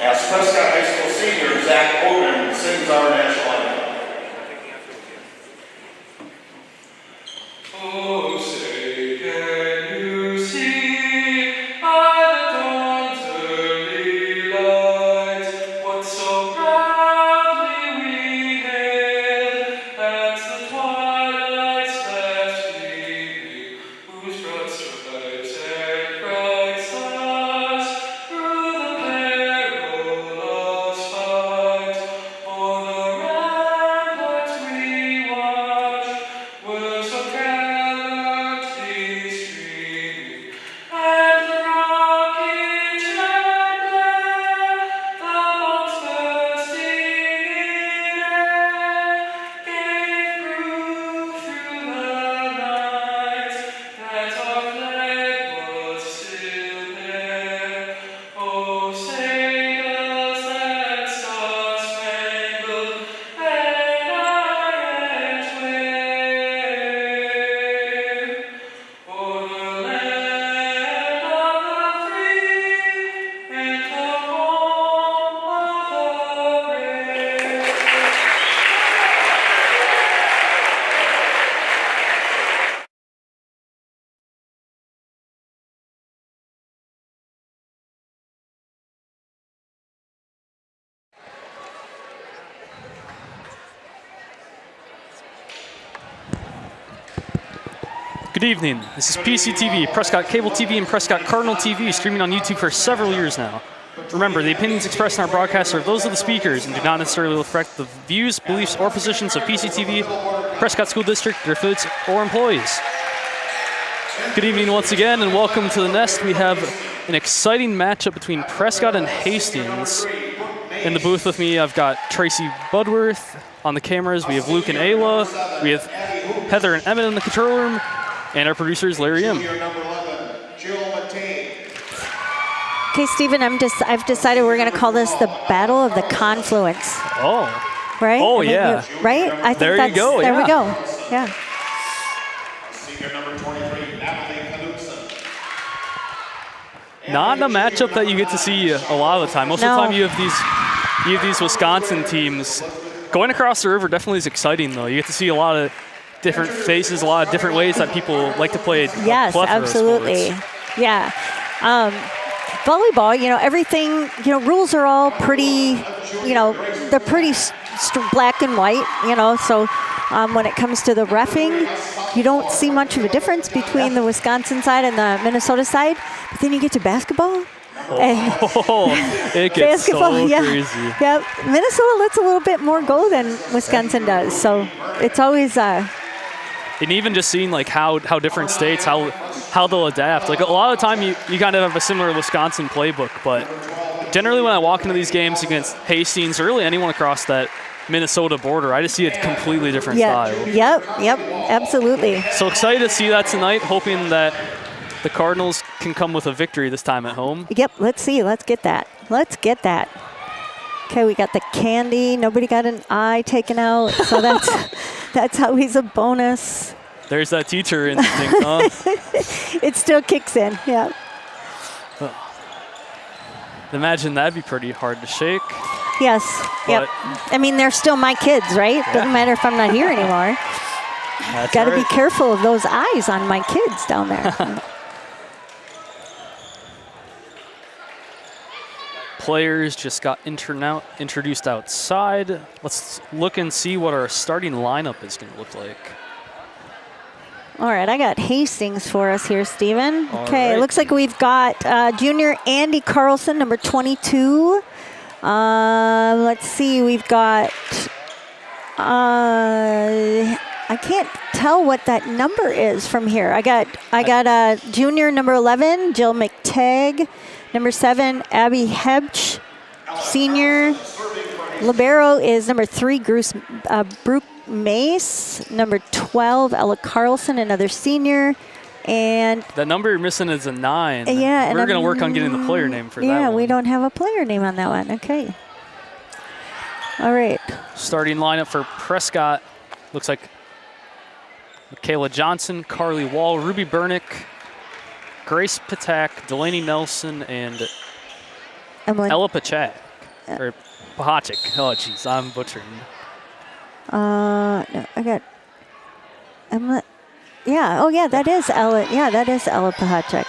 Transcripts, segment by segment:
As Prescott High School senior Zach Oden sings our national anthem. Oh, say, can you see by the dawn's early light what so proudly we hailed at the twilight's last gleaming, whose broad stripes and bright stars through the perilous fight o'er the ramparts we watched were so gallantly streaming, and the rocky chamber, the bombs bursting in air, gave proof through the night that our flag was still there. Oh, say does that star-spangled banner yet wave o'er the land of the free and the home of the brave? Good evening. This is PCTV, Prescott Cable TV and Prescott Cardinal TV, streaming on YouTube for several years now. Remember, the opinions expressed in our broadcast are those of the speakers and do not necessarily reflect the views, beliefs, or positions of PCTV, Prescott School District, their affiliates, or employees. Good evening once again, and welcome to the Nest. We have an exciting matchup between Prescott and Hastings. In the booth with me, I've got Tracy Budworth. On the cameras, we have Luke and Ayla. We have Heather and Emmett in the control room. And our producer is Larry M. Okay, Stephen, I've decided we're going to call this the Battle of the Confluence. Oh. Right? Oh, I mean, yeah. Right? I think there that's, you go. There yeah. we go. Yeah. Senior number 23, Natalie Knudsen. Not a matchup that you get to see a lot of the time. Most of the time you have these Wisconsin teams. Going across the river definitely is exciting, though. You get to see a lot of different faces, a lot of different ways that people like to play. Yes, absolutely. Yeah. Volleyball, everything, rules are all pretty, they're pretty black and white, so when it comes to the reffing, you don't see much of a difference between the Wisconsin side and the Minnesota side. But then you get to basketball. It gets so crazy. Yeah, Minnesota lets a little bit more go than Wisconsin does, so it's always and even just seeing like how different states, how they'll adapt. Like a lot of the time you kind of have a similar Wisconsin playbook, but generally when I walk into these games against Hastings or really anyone across that Minnesota border, I just see a completely different style. Yep, absolutely. So excited to see that tonight, hoping that the Cardinals can come with a victory this time at home. Yep, let's see. Let's get that. Okay, we got the candy. Nobody got an eye taken out, so that's always a bonus. There's that teacher instinct, huh? It still kicks in, yeah. Imagine that'd be pretty hard to shake. Yes, yep. I mean, they're still my kids, right? Yeah. Doesn't matter if I'm not here anymore. Got to be careful of those eyes on my kids down there. Players just got introduced outside. Let's look and see what our starting lineup is going to look like. All right, I got Hastings for us here, Stephen. Okay, right. It looks like we've got junior Andy Carlson, number 22. Let's see, we've got, I can't tell what that number is from here. I got junior number 11, Jill McTagg. Number 7, Abby Hebsch. Senior libero is number 3, Brooke Mace. Number 12, Ella Carlson, another senior. And that number you're missing is a 9. Yeah, we're going to work on getting the player name for that one. Yeah, we don't have a player name on that one. Okay. All right. Starting lineup for Prescott looks like Michaela Johnson, Carly Wall, Ruby Bernick, Grace Patak, Delaney Nelson, and Emily. Ella Pachat. Or Pahachik. Oh, jeez, I'm butchering. No, yeah, oh yeah, that is Ella. Yeah, that is Ella Pahachek.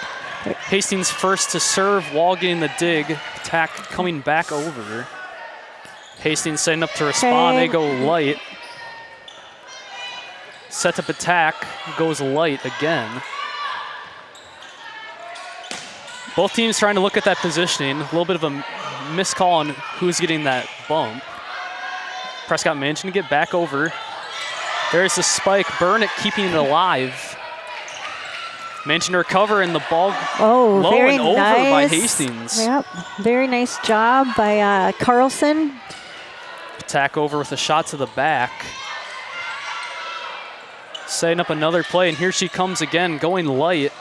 Hastings first to serve, Wall getting the dig. Attack coming back over. Hastings setting up to respond. They go light. Set up attack, goes light again. Both teams trying to look at that positioning. A little bit of a miscall on who's getting that bump. Prescott managing to get back over. There's the spike. Burnett keeping it alive. Managing to recover, and the ball low very and over nice. by Hastings. Yep, very nice job by Carlson. Attack over with a shot to the back. Setting up another play, and here she comes again, going light.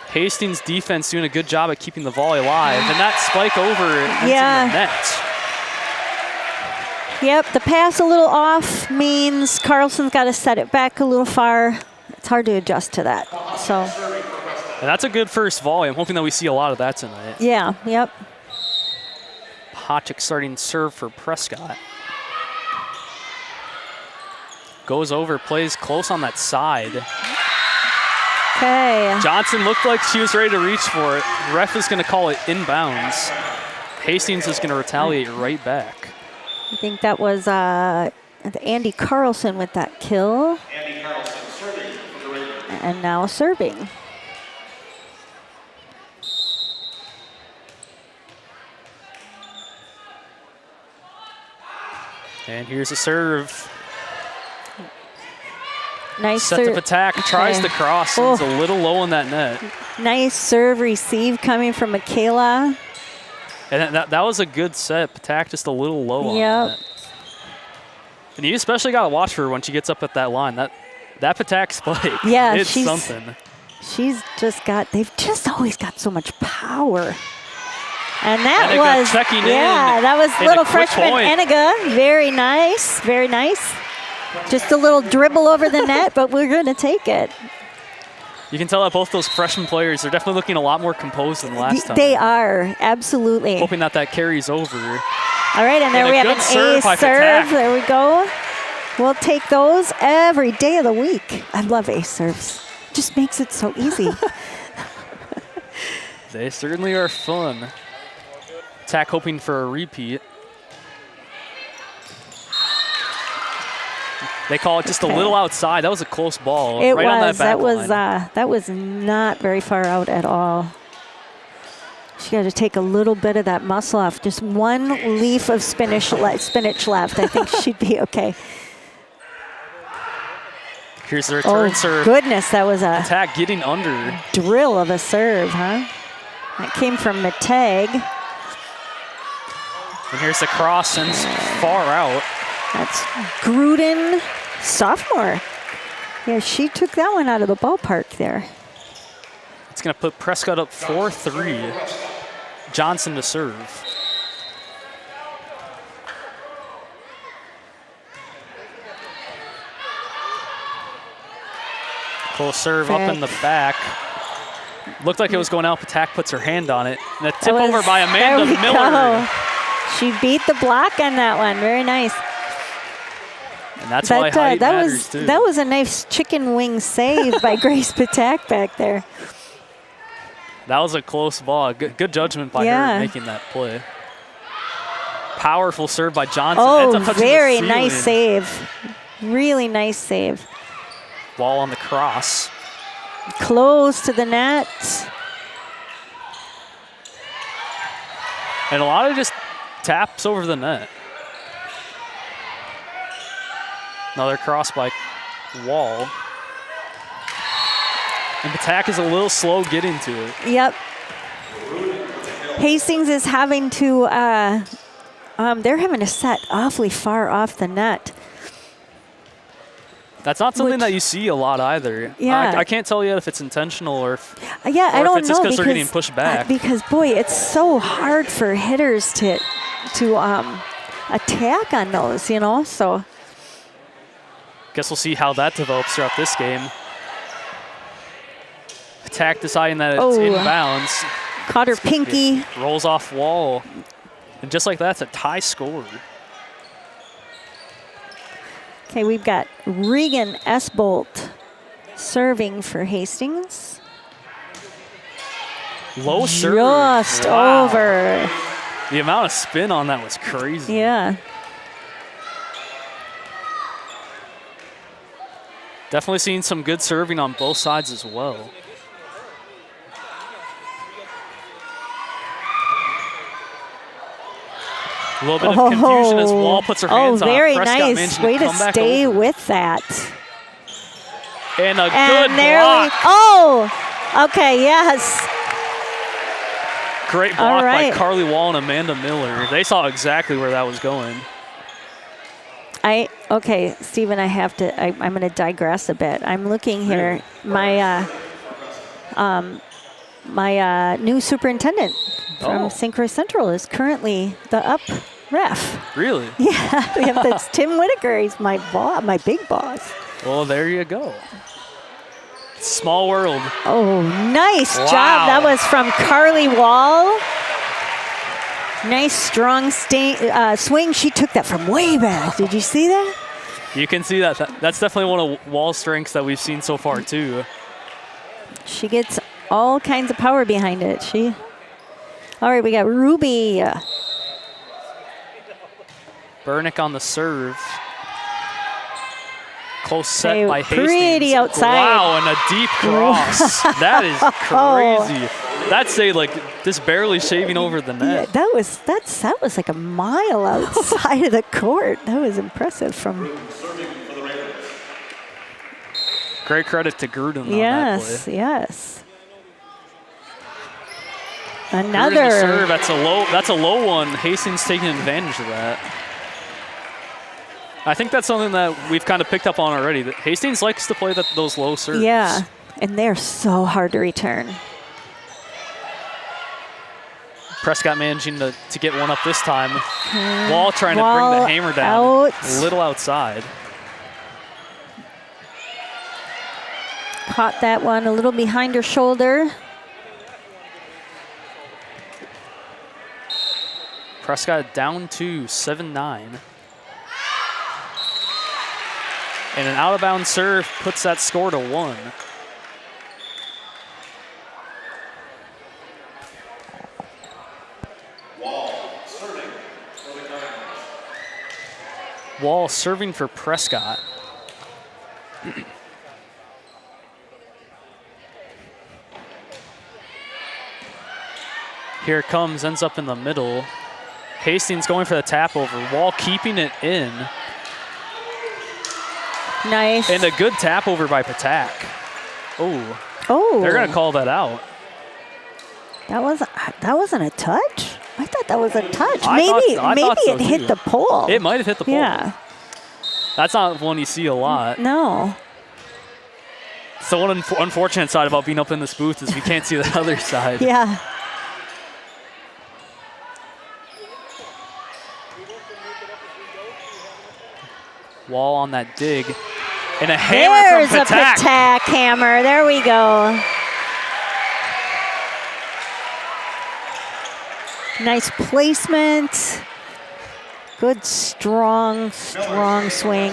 Hastings defense doing a good job at keeping the volley alive, and that spike over into the net. Yep, the pass a little off means Carlson's got to set it back a little far. It's hard to adjust to that. So. And that's a good first volley. I'm hoping that we see a lot of that tonight. Yeah, yep. Pahachik starting serve for Prescott. Goes over, plays close on that side. Okay. Johnson looked like she was ready to reach for it. Ref is going to call it inbounds. Hastings is going to retaliate right back. I think that was Andy Carlson with that kill. Andy Carlson serving for the Raiders. And now serving. And here's a serve. Nice Sets serve. up attack, tries to cross, and it's a little low in that net. Nice serve receive coming from Michaela. And that was a good set. Attack just a little low on Yep. that. And you especially got to watch for her when she gets up at that line. That Patak spike, Yeah, it's she's- something. They've just always got so much power. And that Eniga was, checking in that was and a little quick freshman point. Eniga. Very nice, very nice. Just a little dribble over the net, but we're going to take it. You can tell that both those freshman players are definitely looking a lot more composed than last time. They are, absolutely. Hoping that carries over. All right, and there And a we have good an serve ace by serve. Patak. There we go. We'll take those every day of the week. I love ace serves. Just makes it so easy. They certainly are fun. Attack hoping for a repeat. They call it just a little outside. That was a close ball. It right on was. that back line. That was not very far out at all. She got to take a little bit of that muscle off. Just one leaf of spinach left. I think she'd be okay. Here's the return serve. Goodness, that was a Attack getting under. drill of a serve, huh? That came from Mateg. And here's the cross, sends far out. That's Gruden, sophomore. Yeah, she took that one out of the ballpark there. It's going to put Prescott up 4-3. Johnson to serve. Close serve up in the back. Looked like it was going out. Patak puts her hand on it. And a tip over by Amanda there we Miller. go. She beat the block on that one. Very nice. And that's why height matters too. That was a nice chicken wing save by Grace Patak back there. That was a close ball. Good judgment by her making that play. Powerful serve by Johnson. Ends up touching very the nice ceiling. save. Really nice save. Ball on the cross. Close to the net. And a lot of just taps over the net. Another cross by Wall. And Patak is a little slow getting to it. Yep. Hastings is having to, they're having to set awfully far off the net. That's not something that you see a lot either. Yeah. I can't tell yet if it's intentional or if, I or don't if know it's just because they're getting pushed back. Because boy, it's so hard for hitters to attack on those, you know. So Guess we'll see how that develops throughout this game. Attack deciding that it's inbounds. caught her pinky. Rolls off Wall. And just like that, it's a tie score. Okay, we've got Regan Esbolt serving for Hastings. Low serve. Just Wow. over. The amount of spin on that was crazy. Yeah. Definitely seeing some good serving on both sides as well. A little bit of confusion as Wall puts her hands on it. very Prescott nice. managing Way to come back stay over. with that. And a And good there block. okay, yes. Great All block right. by Carly Wall and Amanda Miller. They saw exactly where that was going. Okay, Stephen, I'm going to digress a bit. I'm looking here. My new superintendent from St. Croix Central is currently the up ref. Really? Yeah, we have this Tim Whitaker. He's my big boss. Well, there you go. Small world. Oh, nice Wow. job. That was from Carly Wall. Nice, strong swing. She took that from way back. Did you see that? You can see that. That's definitely one of Wall's strengths that we've seen so far, too. She gets all kinds of power behind it. All right, we got Ruby. Burnick on the serve. Close set Okay, by Hastings. pretty outside. Wow, and a deep cross. That is crazy. That's just barely shaving over the Yeah, net. that was like a mile outside of the court. That was impressive from. Great credit to Gruden on that Yes, play. yes. Gruden to Another. serve. That's a low one. Hastings taking advantage of that. I think that's something that we've kind of picked up on already. That Hastings likes to play those low serves. Yeah, and they're so hard to return. Prescott managing to get one up this time. Wall trying to bring Wall the hammer down. out. A little outside. Caught that one a little behind her shoulder. Prescott down to 7-9. And an out-of-bounds serve puts that score to 1. Wall serving for Prescott. Here it comes, ends up in the middle. Hastings going for the tap over. Wall keeping it in. Nice. And a good tap over by Patak. Oh, Oh, they're going to call that out. that wasn't a touch. I thought that was a touch. I Maybe thought so it hit too. the pole. It might have hit the pole. Yeah. That's not one you see a lot. No. It's the one unfortunate side about being up in this booth is we can't see the other side. Yeah. Wall on that dig. And a hammer There's from a Patak. Patak hammer. There we go. Nice placement. Good, strong swing.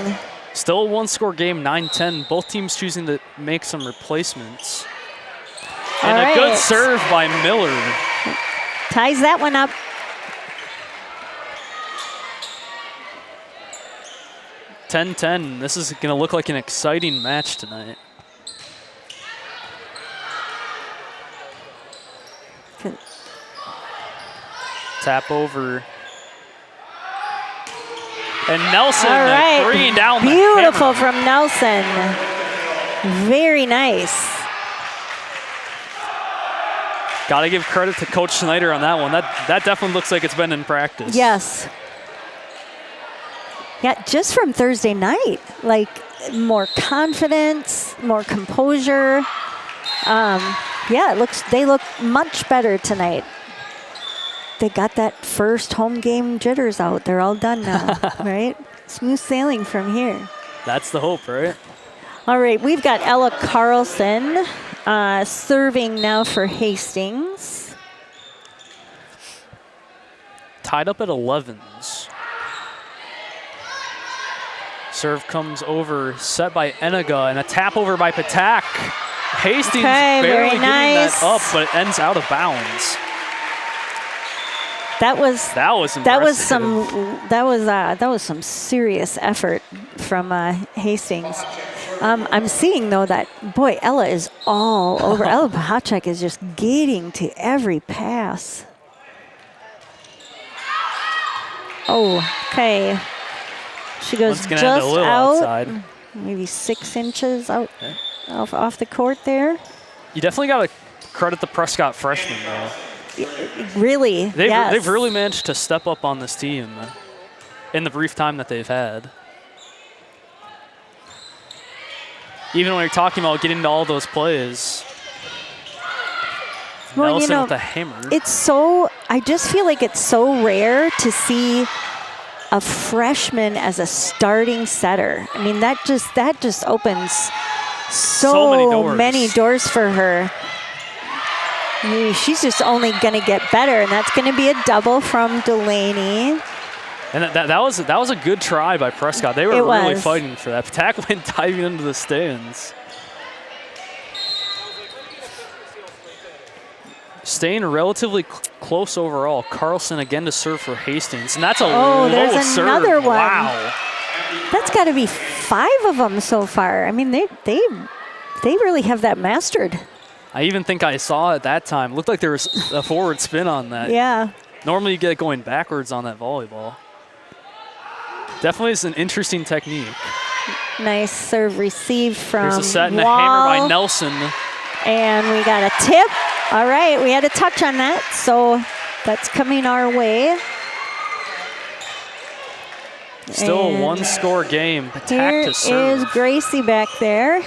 Still a one-score game, 9-10. Both teams choosing to make some replacements. And All a good right. serve by Miller. Ties that one up. (10-10). This is going to look like an exciting match tonight. Tap over. And Nelson All right. bringing down the Beautiful hammer. from Nelson. Very nice. Got to give credit to Coach Schneider on that one. That definitely looks like it's been in practice. Yes. Yeah, just from Thursday night, like more confidence, more composure. Yeah, they look much better tonight. They got that first home game jitters out. They're all done now, right? Smooth sailing from here. That's the hope, right? All right, we've got Ella Carlson serving now for Hastings. tied up at 11s. Serve comes over, set by Eniga, and a tap over by Patak. Hastings barely getting that up, but it ends out of bounds. That was impressive. that was some serious effort from Hastings. I'm seeing though that boy Ella is all over. Ella Pachak is just gating to every pass. Oh, okay. She goes One's just gonna end a little out, outside. maybe 6 inches out off the court there. You definitely got to credit the Prescott freshmen though. Really, They've really managed to step up on this team in the brief time that they've had. Even when you're talking about getting to all those plays. Well, Nelson with a hammer. I just feel like it's so rare to see a freshman as a starting setter. I mean, that just opens so many doors for her. I mean, she's just only going to get better, and that's going to be a double from Delaney. And that was a good try by Prescott. They were really fighting for that. Patak went diving into the stands. Staying relatively close overall. Carlson again to serve for Hastings, and that's a low there's serve. Another one. Wow. That's got to be 5 of them so far. I mean, they really have that mastered. I even think I saw it that time. Looked like there was a forward spin on that. Yeah. Normally you get going backwards on that volleyball. Definitely is an interesting technique. Nice serve received from Here's a set and Wall. a hammer by Nelson. And we got a tip. All right, we had a touch on that, so that's coming our way. Still And a one-score game. Here Attack to serve. is Gracie back there.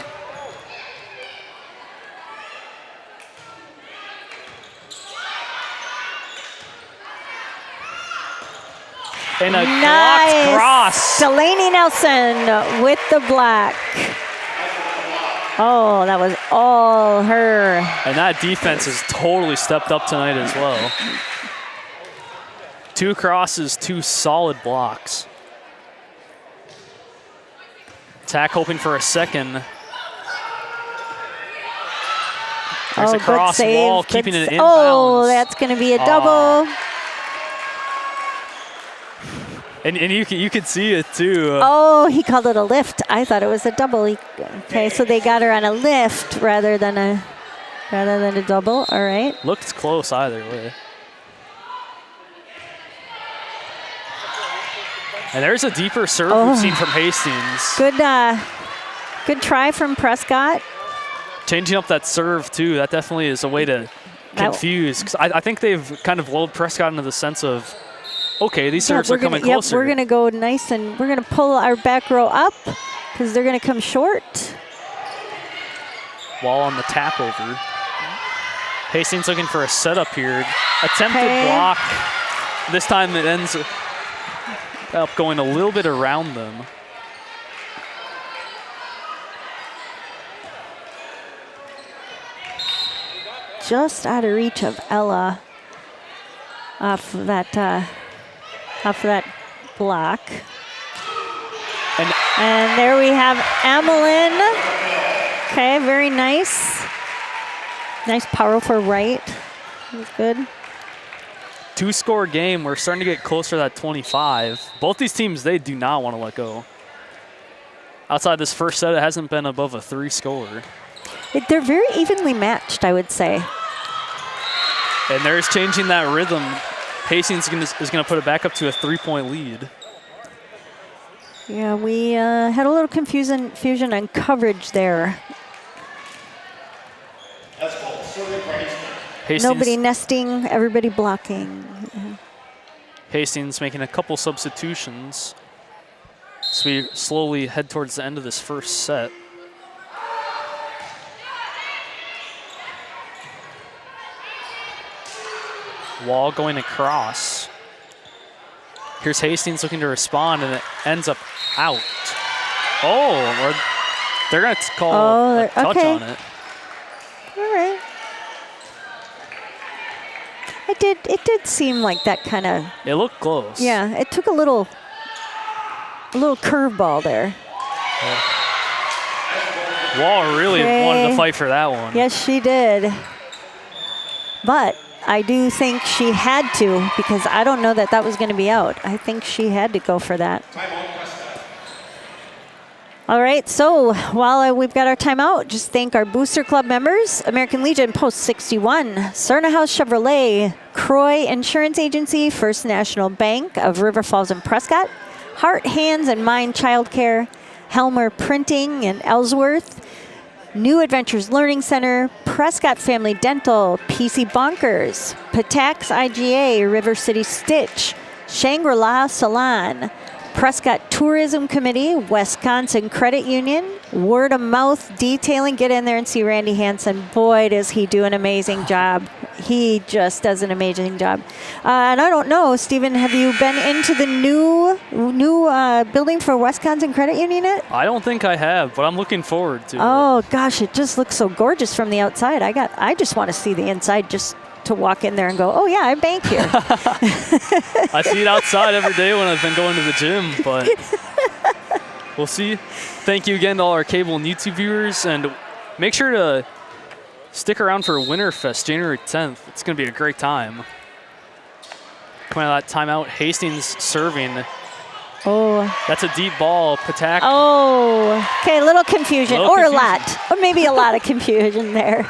And a blocked cross. Delaney Nelson with the block. Oh, that was all her. And that defense has totally stepped up tonight as well. 2 crosses, 2 solid blocks. Attack hoping for a second. There's a cross. Wall keeping it in Oh, bounds. that's going to be a double. And you could see it too. Oh, he called it a lift. I thought it was a double. Okay, so they got her on a lift rather than a double. All right. Looked close either way. And there's a deeper serve we've seen from Hastings. Good try from Prescott. Changing up that serve too. That definitely is a way to confuse. 'Cause I think they've kind of lulled Prescott into the sense of, okay, these serves are coming closer. Yep, we're going to go nice, and we're going to pull our back row up because they're going to come short. Wall on the tap over. Hastings looking for a setup here. Attempted block. This time it ends up going a little bit around them. Just out of reach of Ella off that block. And there we have Emmeline. Okay, very nice. Nice power for right. That was good. 2-score game. We're starting to get closer to that 25. Both these teams, they do not want to let go. Outside this first set, it hasn't been above a 3-score. They're very evenly matched, I would say. And there's changing that rhythm. Hastings is going to put it back up to a 3-point lead. Yeah, we had a little confusion on coverage there. That's called serving for Hastings. Nobody nesting, everybody blocking. Hastings making a couple substitutions. So we slowly head towards the end of this first set. Wall going across. Here's Hastings looking to respond, and it ends up out. Oh, or they're going to call a touch on it. All right. It did seem like that kind of. It looked close. Yeah, it took a little curveball there. Wall really Okay. wanted to fight for that one. Yes, she did. But I do think she had to, because I don't know that that was going to be out. I think she had to go for that. All right, so while we've got our timeout, just thank our Booster Club members, American Legion Post 61, Cerna House Chevrolet, Croy Insurance Agency, First National Bank of River Falls and Prescott, Heart, Hands, and Mind Childcare, Helmer Printing in Ellsworth, New Adventures Learning Center, Prescott Family Dental, PC Bonkers, Patax IGA, River City Stitch, Shangri-La Salon, Prescott Tourism Committee, Wisconsin Credit Union, Word of Mouth Detailing. Get in there and see Randy Hansen. Boy, does he do an amazing job. He just does an amazing job. And I don't know, Stephen, have you been into the new building for Wisconsin Credit Union yet? I don't think I have, but I'm looking forward to it. Oh gosh, it just looks so gorgeous from the outside. I just want to see the inside just to walk in there and go, oh yeah, I bank here. I see it outside every day when I've been going to the gym, but we'll see. Thank you again to all our cable and YouTube viewers, and make sure to stick around for Winterfest January 10th. It's going to be a great time. Coming out of that timeout, Hastings serving. Oh. That's a deep ball. Patak. Oh. Okay, a little confusion, Little or confusion. a lot, or maybe a lot of confusion there.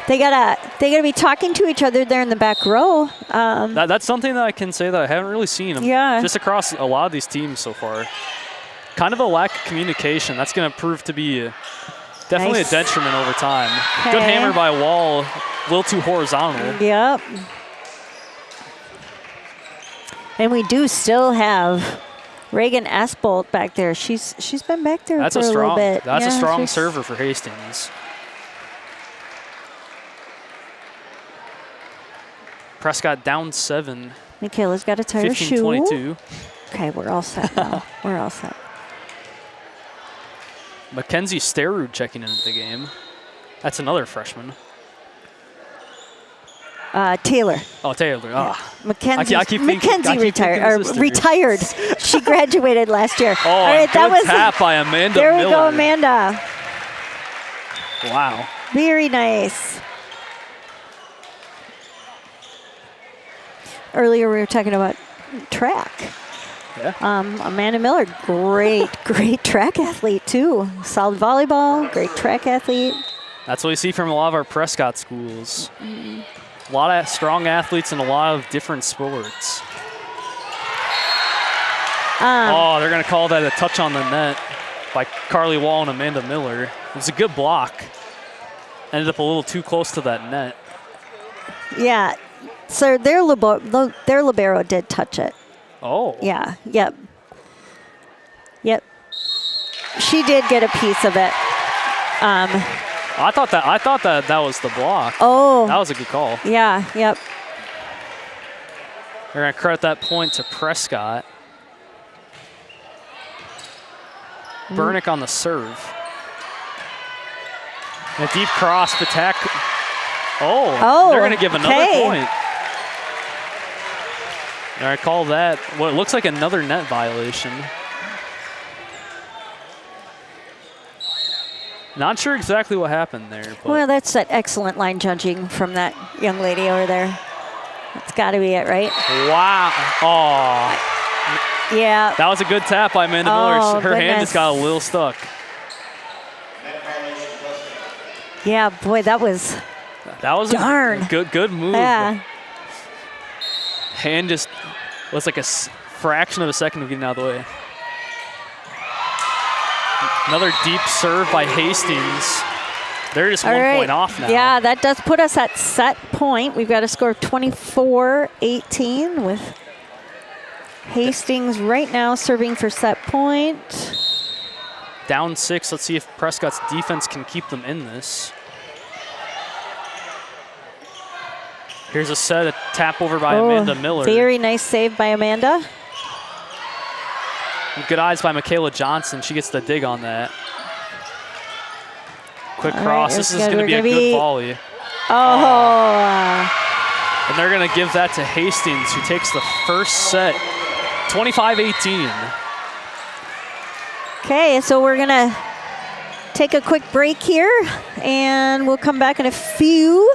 They gotta be talking to each other there in the back row. That's something that I can say that I haven't really seen Yeah. just across a lot of these teams so far. Kind of a lack of communication. That's going to prove to be definitely Nice. a detriment over time. Good Okay. hammer by Wall, a little too horizontal. Yep. And we do still have Reagan Asbolt back there. She's been back there That's for a a little strong. bit. That's a Yeah, strong she's- server for Hastings. Prescott down 7, Michaela's got to tie her shoe. 15-22. Okay, we're all set now. We're all set. Mackenzie Sterud checking into the game. That's another freshman. Taylor. Oh, Taylor. Oh. Mackenzie. I keep thinking- Mackenzie I keep thinking retired. it's Or Sterud. retired. She graduated last year. Oh, all right, good tap by Amanda There we Miller. go, Amanda. Wow. Very nice. Earlier we were talking about track. Yeah. Amanda Miller, great track athlete too. Solid volleyball, great track athlete. That's what we see from a lot of our Prescott schools. A lot of strong athletes in a lot of different sports. They're going to call that a touch on the net by Carly Wall and Amanda Miller. It was a good block. Ended up a little too close to that net. Yeah, so their libero did touch it. Oh. Yeah, yep. She did get a piece of it. I thought that was the block. Oh. That was a good call. Yeah, yep. They're going to credit that point to Prescott. Burnick on the serve. And a deep cross, Patak. Oh, they're going to give another okay. point. All right, call that what looks like another net violation. Not sure exactly what happened there. But Well, that's that excellent line judging from that young lady over there. That's got to be it, right? wow. Oh, Yeah. that was a good tap by Amanda Oh, Miller. Her hand goodness. just got a little stuck. Yeah, boy, that was That was Darn. a good move. yeah. Hand just was like a fraction of a second of getting out of the way. Another deep serve by Hastings. They're just All one right. point off now. Yeah, that does put us at set point. We've got a score of 24-18 with Hastings right now serving for set point. Down 6. Let's see if Prescott's defense can keep them in this. Here's a set, a tap over by Amanda Miller. Very nice save by Amanda. Good eyes by Michaela Johnson. She gets the dig on that. Quick All cross. right, This is we're going to be a gonna good volley. Oh. And they're going to give that to Hastings, who takes the first set, 25-18. Okay, so we're going to take a quick break here, and we'll come back in a few.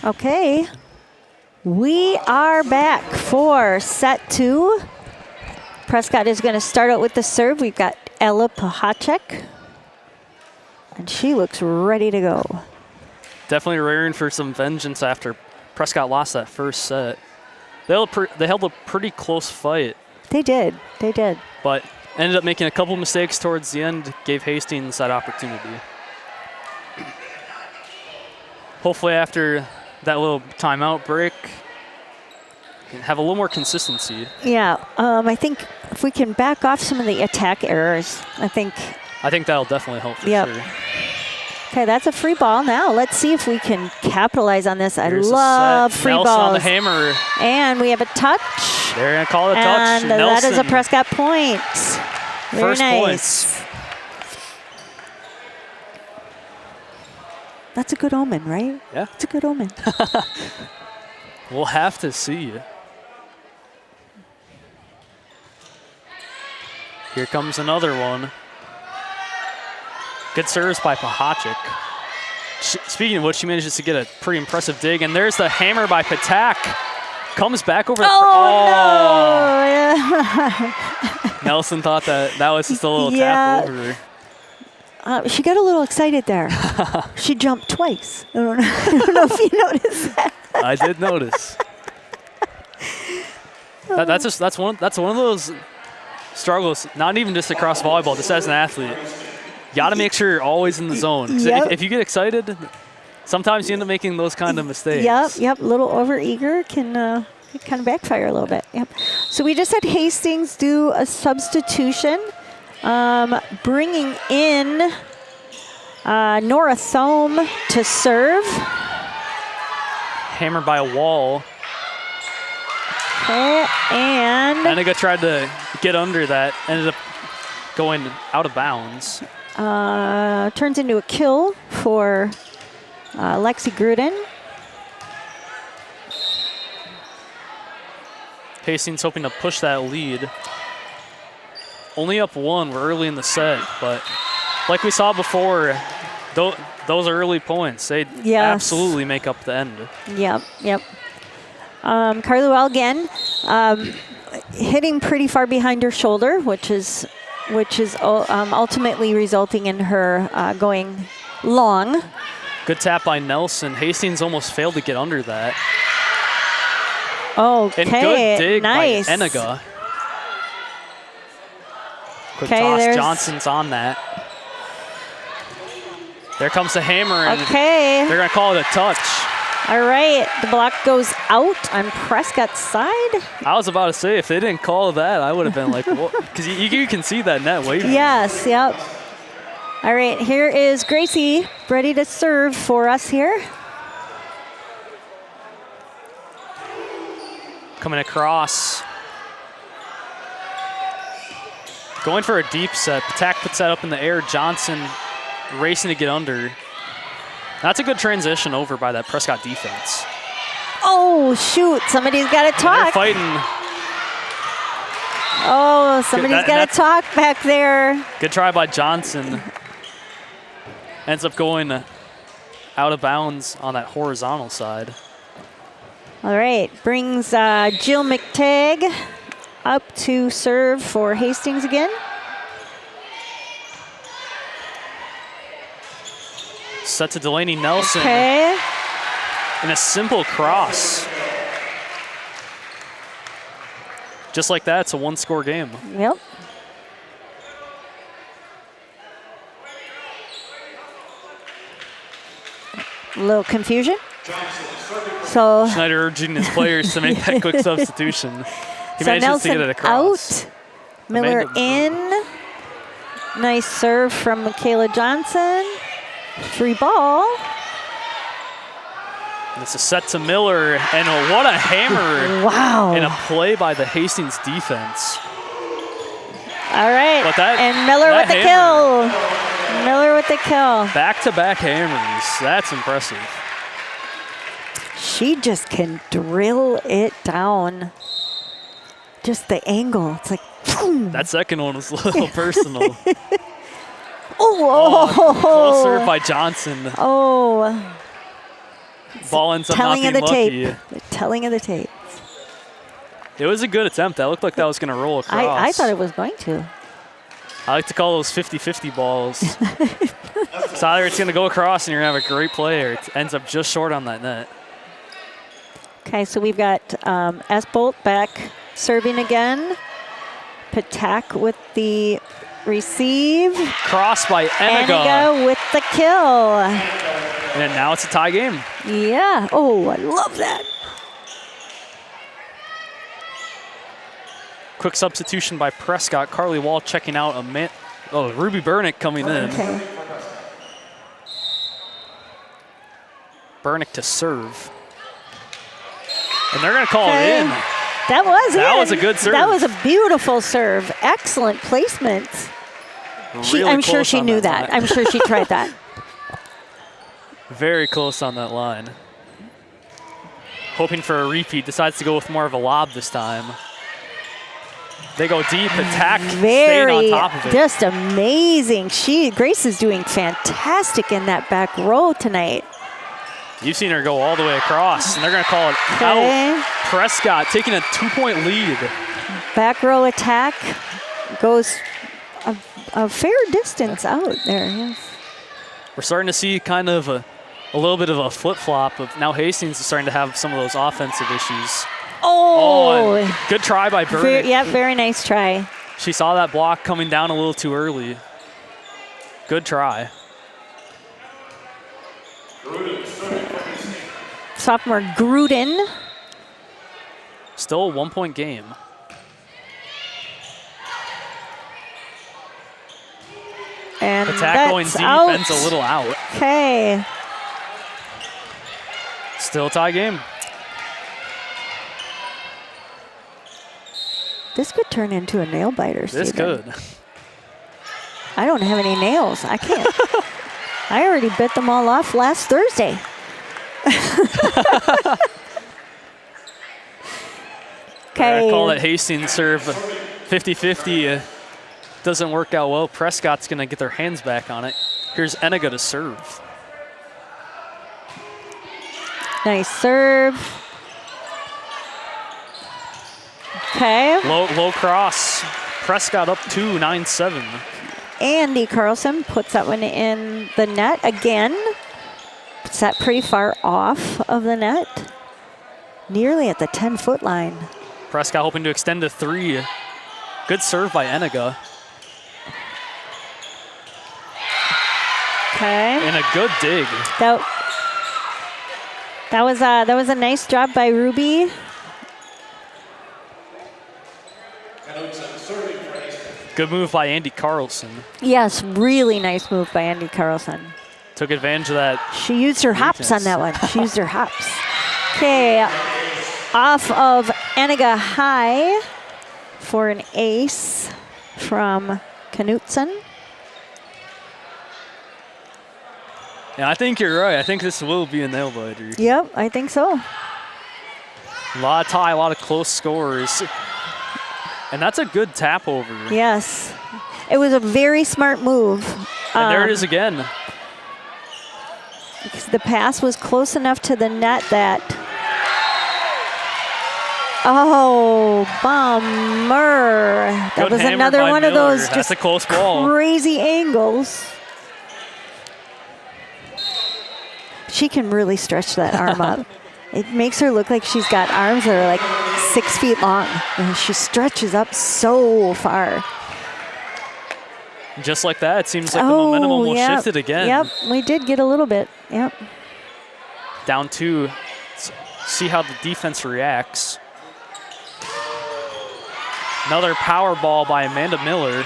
Okay, we are back for set 2. Prescott is going to start out with the serve. We've got Ella Pahacek, and she looks ready to go. Definitely raring for some vengeance after Prescott lost that first set. They held a pretty close fight. They did. They did. But ended up making a couple mistakes towards the end, gave Hastings that opportunity. Hopefully after that little timeout break, can have a little more consistency. Yeah, I think if we can back off some of the attack errors, I think that'll definitely help for sure. Okay, that's a free ball now. Let's see if we can capitalize on this. Here's I love free Nelson balls. on the hammer. And we have a touch. They're going to call it a touch. And that is a Prescott point. Very First nice. points. That's a good omen, right? Yeah. It's a good omen. We'll have to see. Here comes another one. Good service by Pahacek. Speaking of which, she manages to get a pretty impressive dig, and there's the hammer by Patak. Comes back over. No! Nelson thought that was just a little tap over. She got a little excited there. She jumped twice. I don't know if you noticed that. I did notice. That's one of those struggles. Not even just across volleyball, just as an athlete. You got to make sure you're always in the zone. If you get excited, sometimes you end up making those kind of mistakes. Yep. A little overeager can kind of backfire a little bit. Yep. So we just had Hastings do a substitution, bringing in Nora Thome to serve. Hammered by a wall. Okay, and Eniga tried to get under that, ended up going out of bounds. turns into a kill for Lexi Gruden. Hastings hoping to push that lead. Only up 1. We're early in the set, but like we saw before, those early points, they absolutely make up the end. Yep. Carly Well again, hitting pretty far behind her shoulder, which is ultimately resulting in her going long. Good tap by Nelson. Hastings almost failed to get under that. Okay, And good dig nice. by Eniga. Quick Okay, toss. there's- Johnson's on that. There comes the hammer, and Okay. they're going to call it a touch. All right, the block goes out on Prescott's side. I was about to say, if they didn't call that, I would have been like, because you can see that net waving. Yes, yep. All right, here is Gracie ready to serve for us here. Coming across. Going for a deep set. Patak puts that up in the air. Johnson racing to get under. That's a good transition over by that Prescott defense. Oh, shoot, somebody's got to And they're talk. fighting. Oh, somebody's got to talk back there. Good try by Johnson. Ends up going out of bounds on that horizontal side. All right, brings Jill McTagg up to serve for Hastings again. Set to Delaney Nelson. Okay. And a simple cross. Just like that, it's a 1-score game. Yep. A little confusion. So Schneider urging his players to make that quick substitution. He So manages Nelson to get it across. out, Miller Amanda- in. Nice serve from Michaela Johnson. Free ball. And it's a set to Miller, and what a hammer Wow. and a play by the Hastings defense. All right. But that- and Miller that with the hammer- kill. Miller with the kill. Back-to-back hammers. That's impressive. She just can drill it down. Just the angle. It's like, boom. That second one was a little personal. Oh, Close serve by Johnson. Oh, Ball ends up not telling being of the lucky. tape. The telling of the tape. It was a good attempt. That looked like that was going to roll across. I thought it was going to. I like to call those 50-50 balls. It's either it's going to go across and you're going to have a great play, or it ends up just short on that net. Okay, so we've got Esbolt back serving again. Patak with the receive. Cross by Eniga. Eniga with the kill. And now it's a tie game. Yeah. Oh, I love that. Quick substitution by Prescott. Carly Wall checking out Ruby Burnick coming in. Okay. Burnick to serve. And they're going to call it in. That was it. That was a good serve. That was a beautiful serve. Excellent placement. Really I'm sure close she on knew that. line. I'm sure she tried that. Very close on that line. Hoping for a repeat. Decides to go with more of a lob this time. They go deep. Attack. Stayed on top of it. Just amazing. Grace is doing fantastic in that back row tonight. You've seen her go all the way across, and they're going to call it out. Prescott taking a 2-point lead. Back row attack goes a fair distance out there. Yes. We're starting to see kind of a little bit of a flip-flop of now Hastings is starting to have some of those offensive issues. Oh, good try by Burnick. Very nice try. She saw that block coming down a little too early. Good try. Sophomore Gruden. Still a 1-point game. And Attack going that's deep, out. ends a little out. Okay. Still a tie game. This could turn into a nail biter, This Steven. could. I don't have any nails. I can't. I already bit them all off last Thursday. Okay. I call that Hastings serve 50-50. Doesn't work out well. Prescott's going to get their hands back on it. Here's Eniga to serve. Nice serve. Okay. Low cross. Prescott up 2, 9-7. Andy Carlson puts that one in the net again. Puts that pretty far off of the net. Nearly at the 10-foot line. Prescott hoping to extend to 3. Good serve by Eniga. Okay. And a good dig. That was a nice job by Ruby. Good move by Andy Carlson. Yes, really nice move by Andy Carlson. Took advantage of that. She used her hops on that one. She used her hops. Okay, off of Eniga High for an ace from Knutson. Yeah, I think you're right. I think this will be a nail biter. Yep, I think so. A lot of tie, a lot of close scores. And that's a good tap over. Yes, it was a very smart move. And there it is again. The pass was close enough to the net that. Oh, bummer. That Good was hammer another by one of Miller. those That's just a close ball. crazy angles. She can really stretch that arm up. It makes her look like she's got arms that are like 6 feet long. And she stretches up so far. Just like that, it seems like the momentum almost shifted again. Yep, we did get a little bit. Yep. Down 2. See how the defense reacts. Another power ball by Amanda Miller.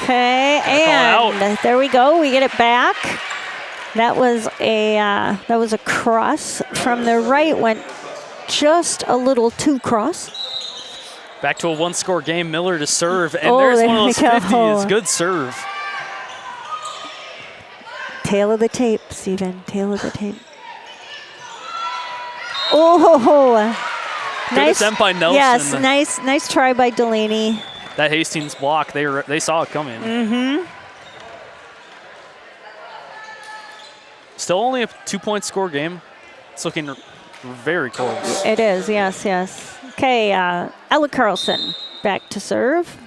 Okay, and there we go. We get it back. That was a cross from the right. Went just a little too cross. Back to a 1-score game. Miller to serve, and there's one of those 50s. Good serve. Tail of the tape, Steven. Tail of the tape. Oh, Good attempt by Nelson. Yes, nice try by Delaney. That Hastings block, they saw it coming. Mm-hmm. Still only a 2-point score game. It's looking very close. It is, yes. Okay, Ella Carlson back to serve.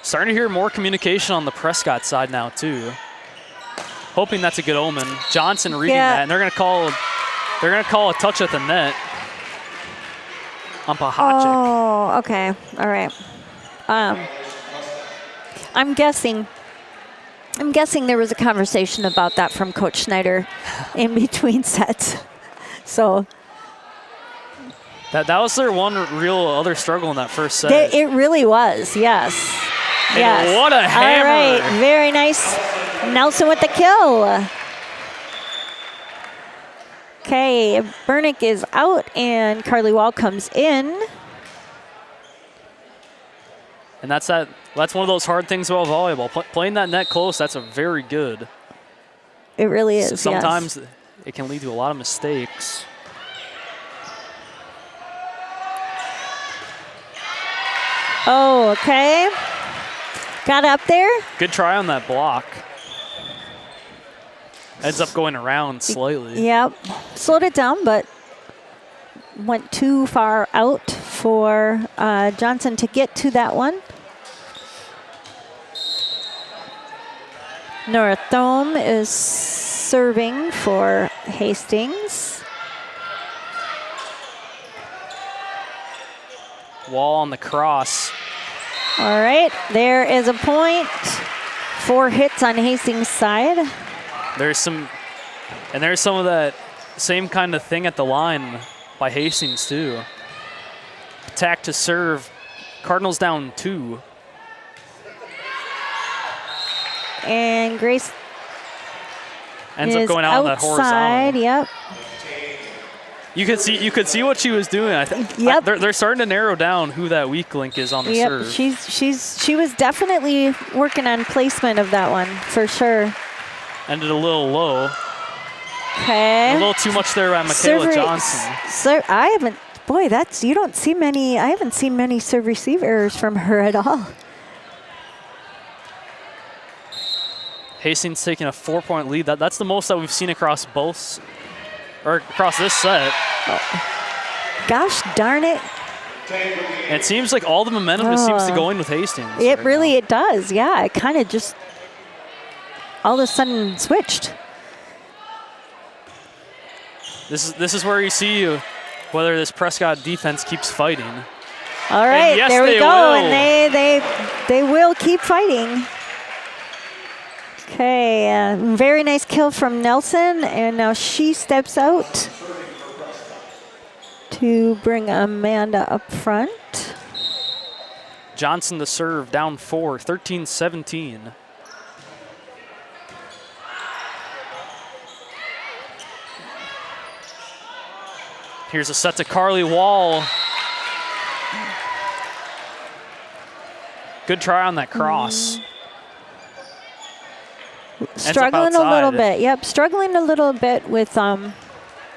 Starting to hear more communication on the Prescott side now too. Hoping that's a good omen. Johnson reading that, and they're gonna call a touch at the net on Pahachik. Oh, okay, all right. I'm guessing there was a conversation about that from Coach Schneider in between sets. So that was their one real other struggle in that first set. it really was, yes. And what a hammer. All right, very nice. Nelson with the kill. Okay, Bernick is out and Carly Wall comes in. And that's one of those hard things about volleyball. Playing that net close, that's a very good. It really is, Sometimes it can lead to a lot of mistakes. Oh, okay. Got up there. Good try on that block. Ends up going around slightly. Yep. Slowed it down, but went too far out for Johnson to get to that one. Nora Thome is serving for Hastings. Wall on the cross. All right, there is a point. 4 hits on Hastings' side. There's some of that same kind of thing at the line by Hastings too. Attack to serve. Cardinals down 2. And Grace ends up going out on that horizontal. Yep. You could see what she was doing. I think Yep. they're starting to narrow down who that weak link is on the Yep, serve. she was definitely working on placement of that one for sure. Ended a little low. Okay. A little too much there by Michaela Johnson. I haven't. Boy, you don't see many. I haven't seen many serve receive errors from her at all. Hastings taking a 4-point lead. That's the most that we've seen across across this set. Gosh darn it! And it seems like all the momentum just seems to go in with Hastings. It does. Yeah, it kind of just all of a sudden switched. This is where you see whether this Prescott defense keeps fighting. All right, yes, there we they go, will. and they will keep fighting. Okay, very nice kill from Nelson, and now she steps out to bring Amanda up front. Johnson to serve, down 4, 13-17. Here's a set to Carly Wall. Good try on that cross. Struggling a little bit. Yep, struggling a little bit with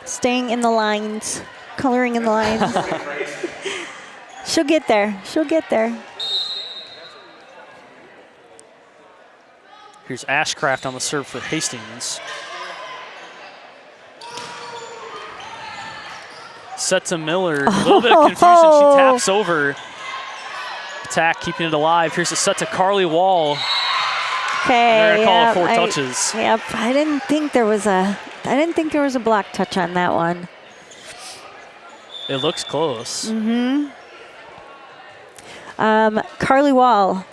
staying in the lines, coloring in the lines. She'll get there. She'll get there. Here's Ashcraft on the serve for Hastings. Set to Miller. A little bit of confusion. She taps over. Attack keeping it alive. Here's a set to Carly Wall. Okay. They're gonna call it 4 touches. Yep. I didn't think there was a block touch on that one. It looks close. Carly Wall.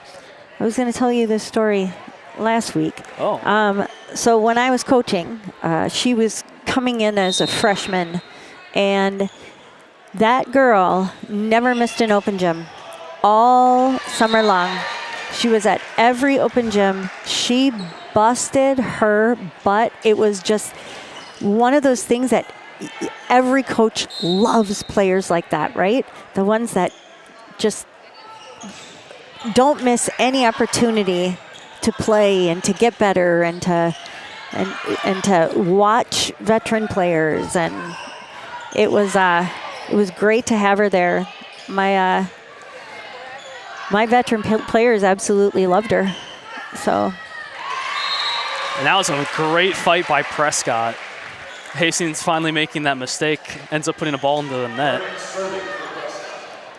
I was going to tell you this story last week. Oh. So when I was coaching, she was coming in as a freshman, and that girl never missed an open gym all summer long. She was at every open gym. She busted her butt. It was just one of those things that every coach loves players like that, right? The ones that just don't miss any opportunity to play and to get better and to watch veteran players. And it was great to have her there. My veteran players absolutely loved her. So. And that was a great fight by Prescott. Hastings finally making that mistake, ends up putting a ball into the net.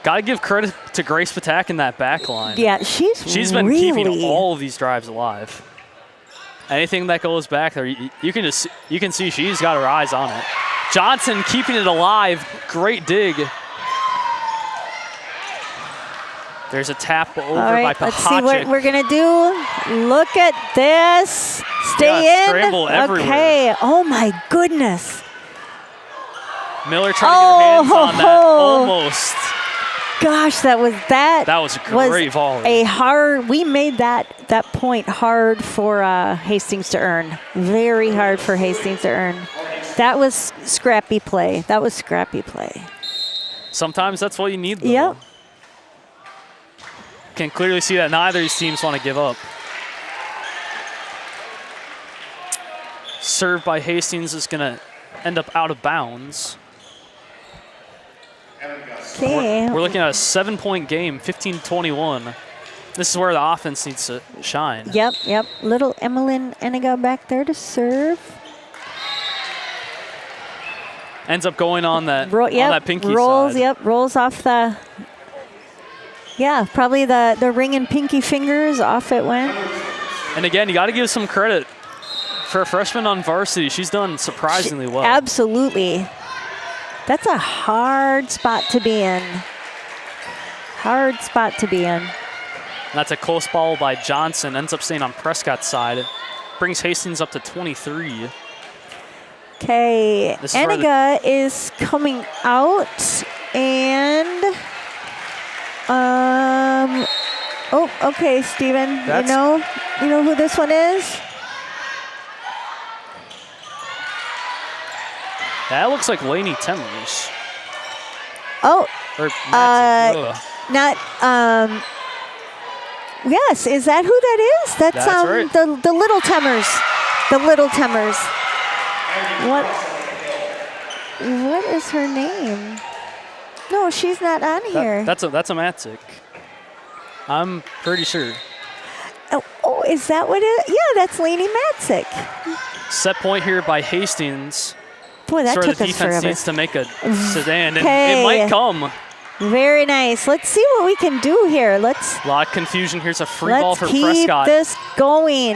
Got to give credit to Grace Patak in that back line. Yeah, she's been really keeping all of these drives alive. Anything that goes back there, you can see she's got her eyes on it. Johnson keeping it alive. Great dig. There's a tap over by Pahacek. Let's see what we're going to do. Look at this. Stay in. Scramble everywhere. Okay. Oh, my goodness. Miller trying to get her hands on that. Almost. Gosh, that was a great volley. We made that point hard for Hastings to earn. Very hard for Hastings to earn. That was scrappy play. Sometimes that's what you need, though. Yep. Can clearly see that neither of these teams want to give up. Served by Hastings is going to end up out of bounds. Okay. We're looking at a 7-point game, 15-21. This is where the offense needs to shine. Yep. Little Emmeline Eniga back there to serve. Ends up going on that pinky rolls, side. Yep, rolls off the... Yeah, probably the ring and pinky fingers, off it went. And again, you got to give some credit for a freshman on varsity. She's done surprisingly well. Absolutely. That's a hard spot to be in. That's a close ball by Johnson. Ends up staying on Prescott's side. Brings Hastings up to 23. Okay, Eniga is coming out, and okay, Steven, you know who this one is? That looks like Lainey Temmers. Oh, Or Matzik. not. Yes, is that who that is? That's right. the Little Temmers. The Little Temmers. What is her name? No, she's not on here. That's a Matzik. I'm pretty sure. Oh, is that what it is? Yeah, that's Lainey Matzik. Set point here by Hastings. Boy, that Sort took of the us defense forever. needs to make a sedan, and Okay. it might come. Very nice. Let's see what we can do here. Let's A lot of confusion. Here's a free ball for keep Prescott. this going.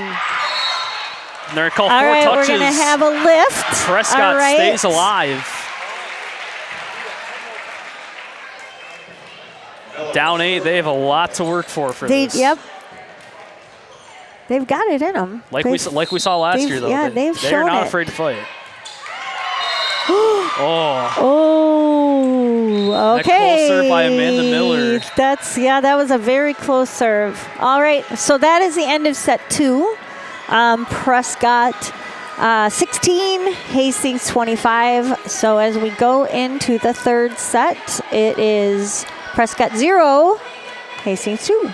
They're called All 4 right, touches. we're going to have a lift. Prescott All right. stays alive. Down 8. They have a lot to work for this. Yep. They've got it in them. Like we saw last year, though. Yeah, they've They're shown not it. afraid to fight. Oh. Oh, okay. That close serve by Amanda Miller. That was a very close serve. All right, so that is the end of set 2. Prescott 16, Hastings 25. So as we go into the third set, it is Prescott 0, Hastings 2.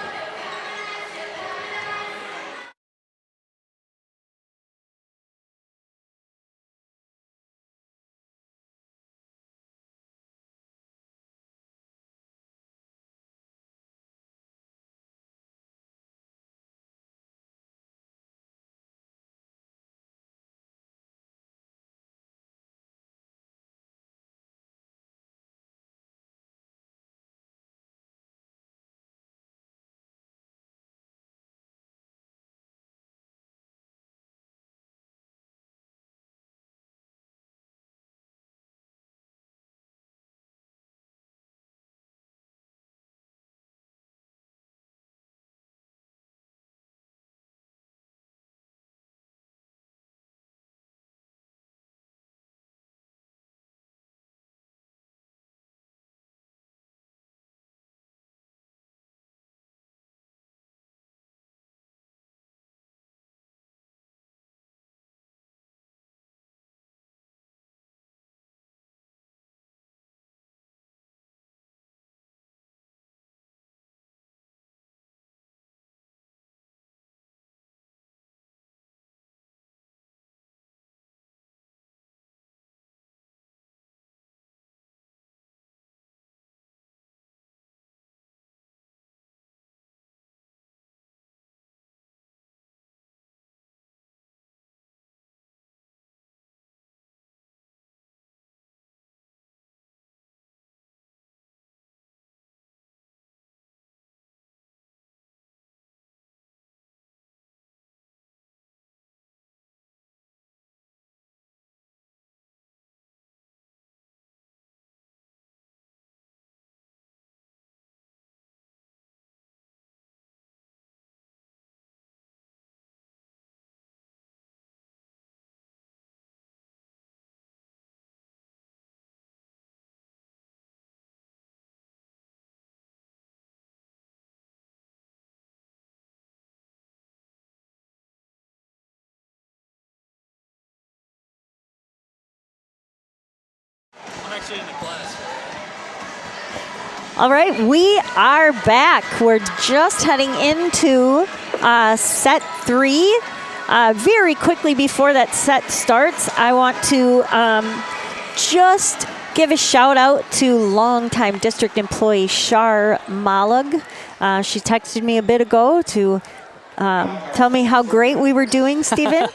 I'm actually in the class. All right, we are back. We're just heading into set 3. Very quickly before that set starts, I want to just give a shout out to longtime district employee Shar Malag. She texted me a bit ago to tell me how great we were doing, Stephen.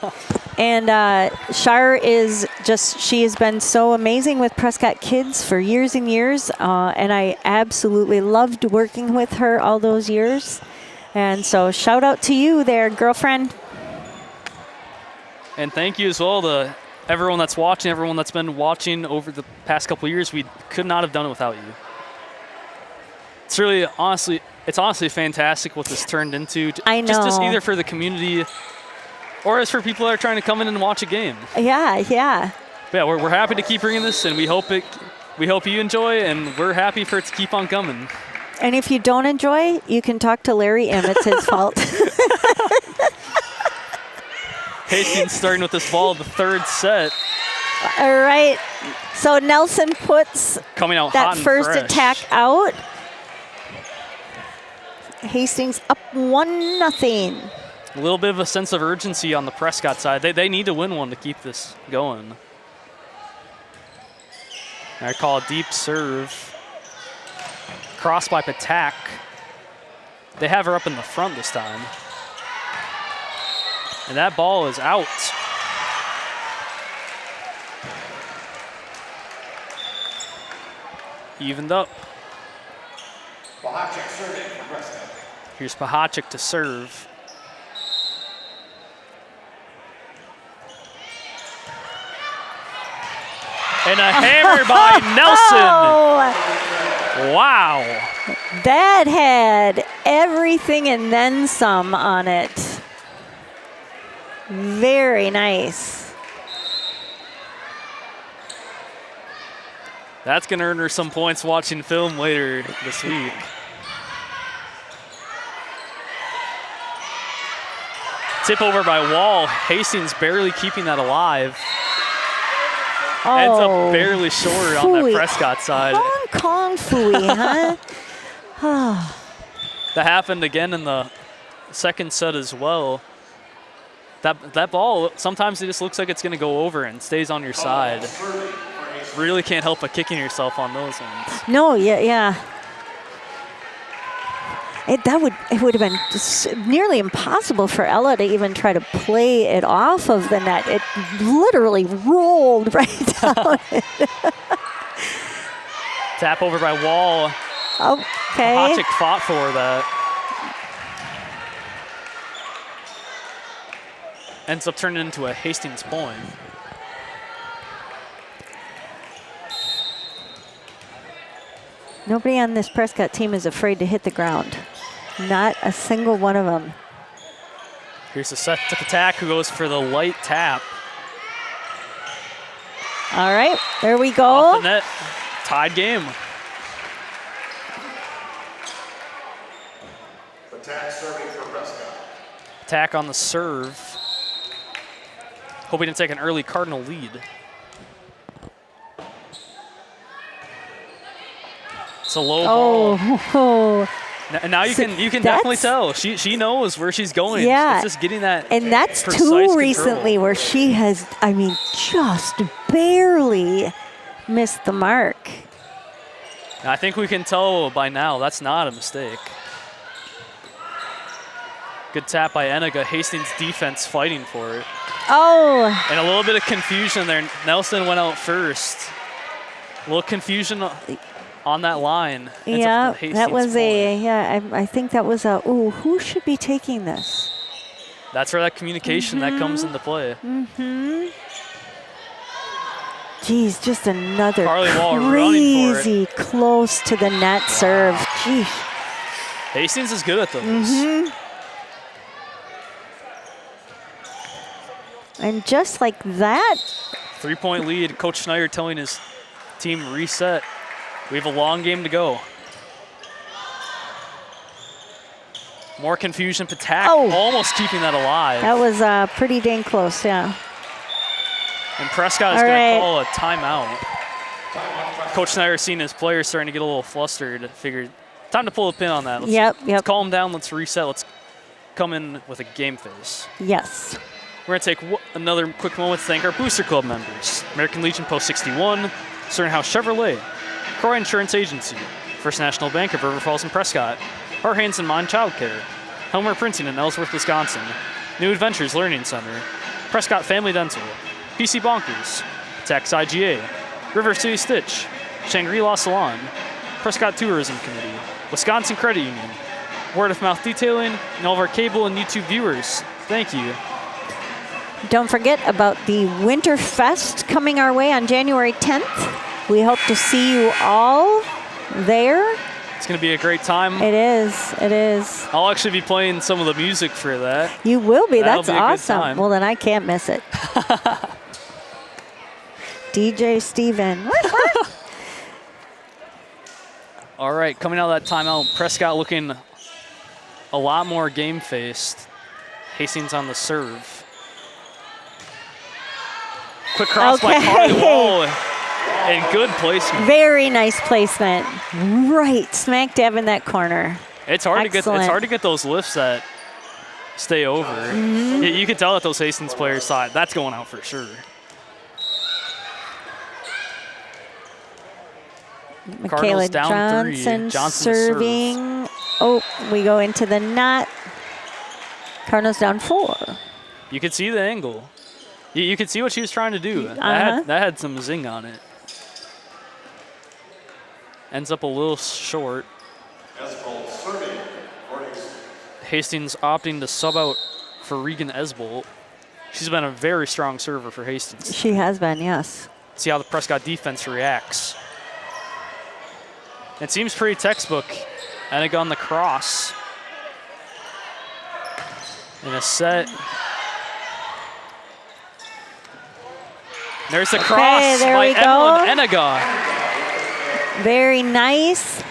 And Shar she has been so amazing with Prescott kids for years and years. And I absolutely loved working with her all those years. And so shout out to you there, girlfriend. And thank you as well to everyone that's watching, everyone that's been watching over the past couple of years. We could not have done it without you. It's really, honestly fantastic what this turned into. I know. Just either for the community or as for people that are trying to come in and watch a game. Yeah. But yeah, we're happy to keep bringing this, and we hope you enjoy, and we're happy for it to keep on coming. And if you don't enjoy, you can talk to Larry M. It's his fault. Hastings starting with this ball of the third set. All right. So Nelson puts Coming out hot that and first fresh. attack out. Hastings up 1-0. A little bit of a sense of urgency on the Prescott side. They need to win one to keep this going. I call a deep serve. Cross by Patak. They have her up in the front this time. And that ball is out. Evened up. Bahacek serving for Prescott. Here's Pahacek to serve. And a hammer by Nelson. Oh, Wow. that had everything and then some on it. Very nice. That's going to earn her some points watching film later this week. Tip over by Wall. Hastings barely keeping that alive. Ends up barely short on that phooey. Prescott side. Hong Kong phooey, huh? That happened again in the second set as well. That ball, sometimes it just looks like it's going to go over and stays on your side. Really can't help but kicking yourself on those ones. No, yeah. It would have been just nearly impossible for Ella to even try to play it off of the net. It literally rolled right down. Tap over by Wall. Okay. Pahacek fought for that. Ends up turning into a Hastings point. Nobody on this Prescott team is afraid to hit the ground. Not a single one of them. Here's the set to Patak, who goes for the light tap. All right, there we Off go. the net. Tied game. Attack serving for Prescott. Attack on the serve. Hoping to take an early Cardinal lead. It's a low ball. Oh, Now you So can definitely that's- tell. She knows where she's going. Yeah. It's just getting that and that's precise too control. recently where she has, just barely missed the mark. I think we can tell by now that's not a mistake. Good tap by Eniga. Hastings defense fighting for it. Oh, And a little bit of confusion there. Nelson went out first. A little confusion on that line. Ends yeah, up with the that was Hastings point. I think that was who should be taking this? That's where that communication that comes into play. Geez, just another Carly Wall running for it. crazy close to the net serve. Geez. Hastings is good at those. And just like that, 3-point lead. Coach Schneider telling his team reset. We have a long game to go. More confusion. Patak almost keeping that alive. that was pretty dang close, yeah. And Prescott is All going right. to call a timeout. Coach Schneider seeing his players starting to get a little flustered. Figured time to pull a pin on that. Let's calm them down. Let's reset. Let's come in with a game face. Yes. We're going to take another quick moment to thank our Booster Club members. American Legion Post 61, Sternhouse Chevrolet, Croy Insurance Agency, First National Bank of River Falls and Prescott, Our Hands and Mind Child Care, Helmer Printing in Ellsworth, Wisconsin, New Adventures Learning Center, Prescott Family Dental, PC Bonkers, Tax IGA, River City Stitch, Shangri-La Salon, Prescott Tourism Committee, Wisconsin Credit Union, Word of Mouth Detailing, and all of our cable and YouTube viewers. Thank you. Don't forget about the Winter Fest coming our way on January 10th. We hope to see you all there. It's going to be a great time. It is. It is. I'll actually be playing some of the music for that. You will be. That'll That's be a good awesome. time. Well, then I can't miss it. DJ Steven. All right, coming out of that timeout, Prescott looking a lot more game-faced. Hastings on the serve. Quick cross by Okay. Cardwell. And good placement. Very nice placement. Right smack dab in that corner. It's hard Excellent. to get those lifts that stay over. Mm-hmm. You can tell that those Hastings players thought that's going out for sure. Michaela Cardinals down 3. Johnson Johnson to serve. serving. Oh, we go into the net. Cardinals down 4. You could see the angle. You could see what she was trying to do. Uh-huh. That had some zing on it. Ends up a little short. Hastings opting to sub out for Regan Esbolt. She's been a very strong server for Hastings. She has been, yes. See how the Prescott defense reacts. It seems pretty textbook. Eniga on the cross. In a set. There's the cross there by we go. Evelyn Eniga. Very nice.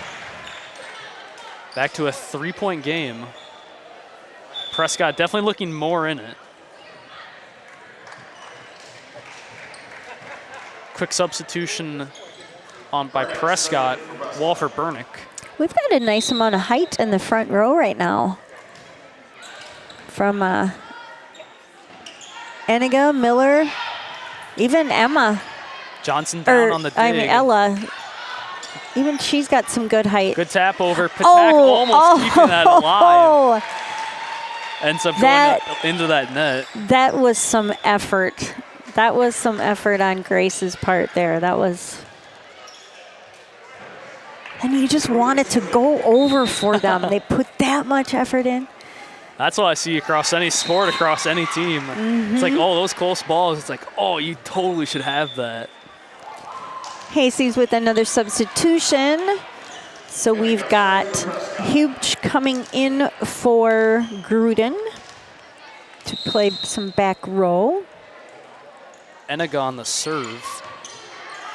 Back to a 3-point game. Prescott definitely looking more in it. Quick substitution on by Prescott. Wall for Bernick. We've got a nice amount of height in the front row right now. From Eniga, Miller, even Emma. Johnson down on the dig. I mean, Ella. Even she's got some good height. Good tap over. Patak almost keeping that alive. Ends up going into that net. That was some effort. That was some effort on Grace's part there. That was. And you just wanted to go over for them. They put that much effort in. That's what I see across any sport, across any team. It's like, oh, those close balls. It's like, oh, you totally should have that. Hastings with another substitution. So we've got Hubsch coming in for Gruden to play some back row. Eniga on the serve.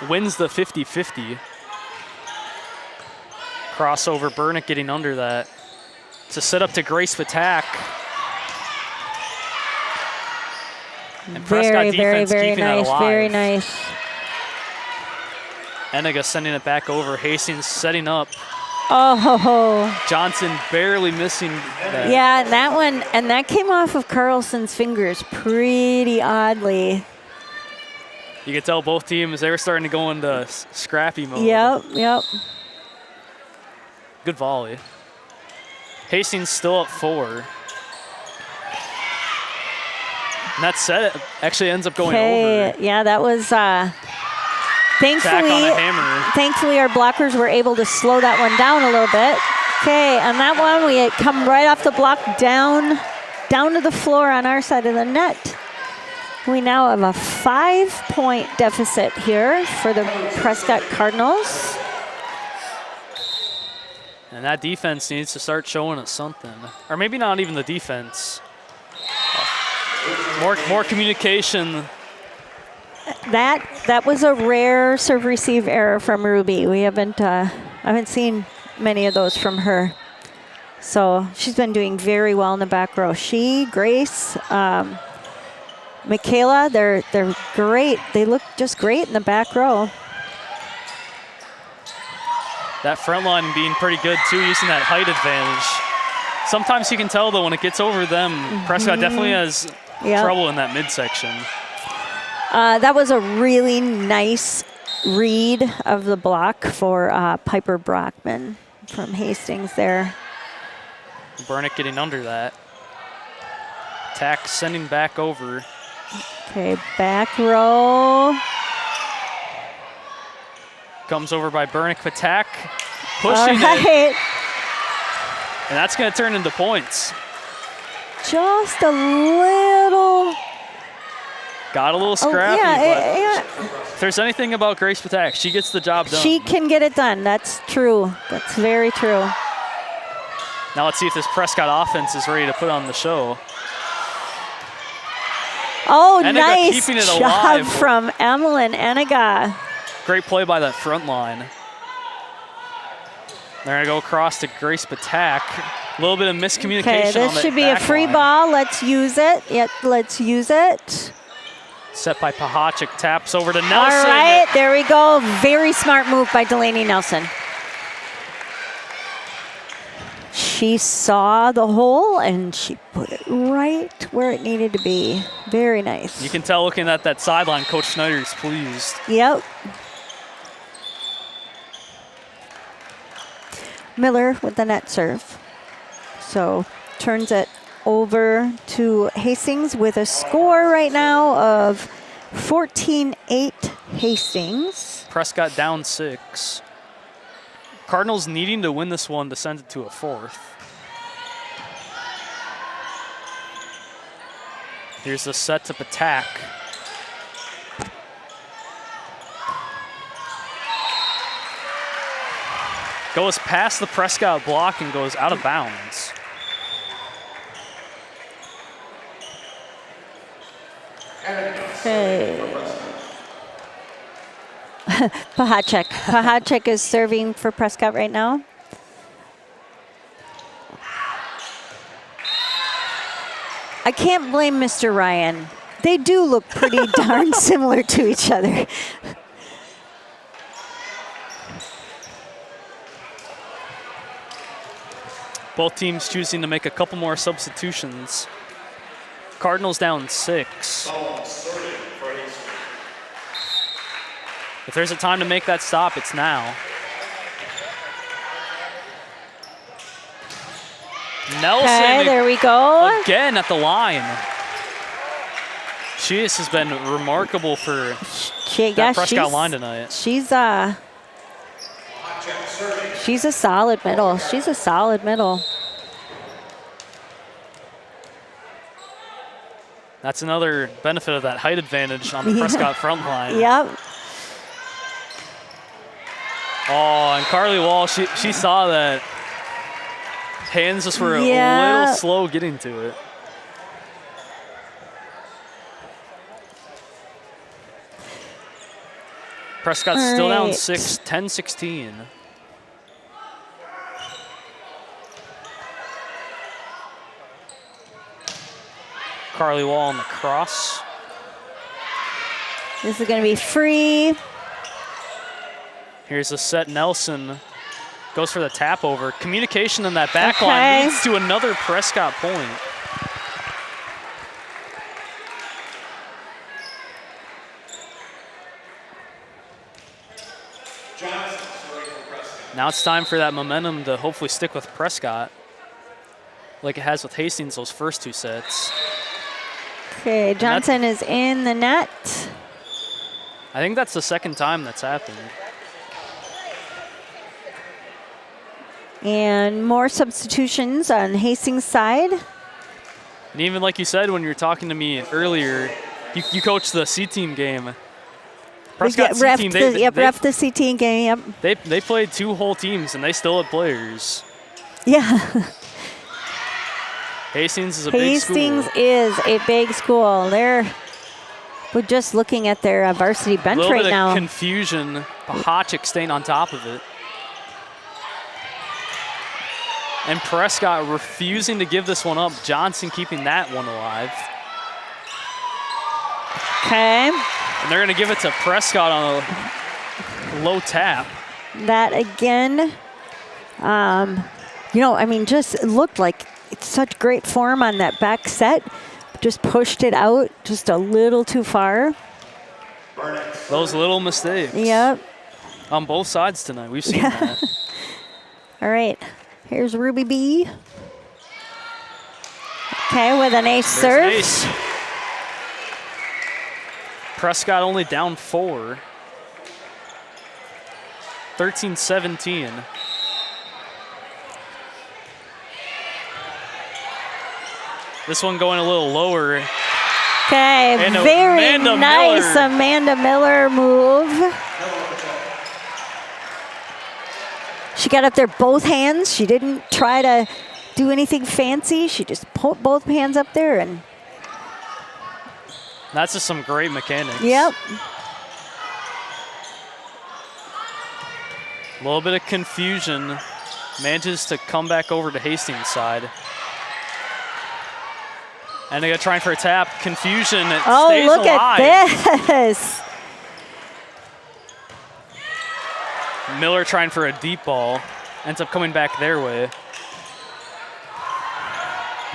Wins the 50-50. Crossover, Bernick getting under that. To set up to Grace Patak. And Prescott defense keeping that nice, alive. very nice. Eniga sending it back over. Hastings setting up. Oh, Johnson barely missing that. yeah, that one, and that came off of Carlson's fingers pretty oddly. You could tell both teams, they were starting to go into scrappy mode. Yep. Good volley. Hastings still up 4. And that set actually ends up going over. Yeah, that was Back on a hammer. thankfully our blockers were able to slow that one down a little bit. Okay, on that one we had come right off the block down to the floor on our side of the net. We now have a 5-point deficit here for the Prescott Cardinals. And that defense needs to start showing us something. Or maybe not even the defense. More communication. That was a rare serve receive error from Ruby. We haven't seen many of those from her. So she's been doing very well in the back row. She, Grace, Michaela, they're great. They look just great in the back row. That front line being pretty good too, using that height advantage. Sometimes you can tell though when it gets over them, Prescott definitely has trouble in that midsection. That was a really nice read of the block for Piper Brockman from Hastings there. Bernick getting under that. Tack sending back over. Okay, back row. Comes over by Bernick. Patak pushing it. And that's going to turn into points. Just a little. Got a little scrappy. Yeah. If there's anything about Grace Patak, she gets the job done. She can get it done. That's true. That's very true. Now let's see if this Prescott offense is ready to put on the show. Oh, Eniga nice keeping it job alive. from Emmeline Eniga. Great play by that front line. They're going to go across to Grace Patak. A little bit of miscommunication. Okay, this should be a free ball. Let's use it. Yep, let's use it. Set by Pahachik, taps over to Nelson. All right, there we go. Very smart move by Delaney Nelson. She saw the hole and she put it right where it needed to be. Very nice. You can tell looking at that sideline, Coach Schneider's pleased. Yep. Miller with the net serve. So turns it over to Hastings with a score right now of 14-8 Hastings. Prescott down 6. Cardinals needing to win this one to send it to a 4th. Here's the set-up attack. Goes past the Prescott block and goes out of bounds. Okay. Pahachik. Pahachik is serving for Prescott right now. I can't blame Mr. Ryan. They do look pretty darn similar to each other. Both teams choosing to make a couple more substitutions. Cardinals down 6. If there's a time to make that stop, it's now. Nelson Okay, there we go. again at the line. She has been remarkable for that Prescott line tonight. She's a solid middle. She's a solid middle. That's another benefit of that height advantage on the Prescott front line. Yep. Oh, and Carly Wall, she saw that. Hands just were a little slow getting to it. Prescott's still down 6, 10-16. Carly Wall on the cross. This is going to be free. Here's a set. Nelson goes for the tap over. Communication in that back line leads to another Prescott point. Now it's time for that momentum to hopefully stick with Prescott, like it has with Hastings those first 2 sets. Okay, Johnson is in the net. I think that's the second time that's happened. And more substitutions on Hastings' side. And even like you said when you were talking to me earlier, you coached the C-team game. Prescott C-team, ref the C-team game, yep. They played 2 whole teams and they still had players. Yeah. Hastings is a big school. Hastings is a big school. We're just looking at their varsity bench right now. A little bit of confusion. Pahachik staying on top of it. And Prescott refusing to give this one up. Johnson keeping that one alive. Okay. And they're going to give it to Prescott on a low tap. That again, just looked like it's such great form on that back set. Just pushed it out just a little too far. Those little mistakes. Yep. On both sides tonight. We've seen that. All right. Here's Ruby B. Okay, with an ace serve. Ace. Prescott only down 4. 13-17. This one going a little lower. Okay, and very Amanda nice Miller. Amanda Miller move. She got up there both hands. She didn't try to do anything fancy. She just put both hands up there and. That's just some great mechanics. Yep. A little bit of confusion. Manages to come back over to Hastings' side. And they got trying for a tap. Confusion. It Oh, stays look alive. at this. Miller trying for a deep ball. Ends up coming back their way.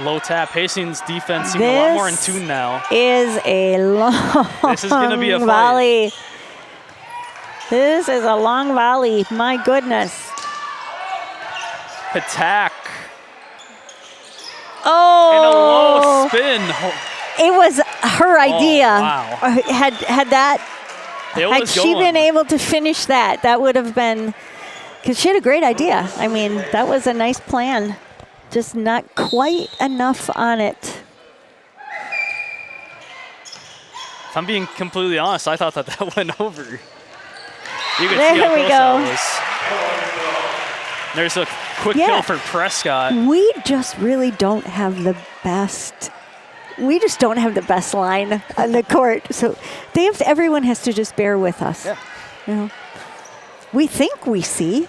Low tap. Hastings defense seems a lot more in tune now. Is a long This is going to be a fight. volley. This is a long volley. My goodness. Attack. Oh. And a low spin. It was her idea. wow. Had that, It had was she going. been able to finish that, that would have been, because she had a great idea. I mean, that was a nice plan. Just not quite enough on it. If I'm being completely honest, I thought that went over. You can see There how we close go. that was. There's a quick Yeah. kill for Prescott. We just really don't have the best. We just don't have the best line on the court. So everyone has to just bear with us. Yeah. You know, we think we see,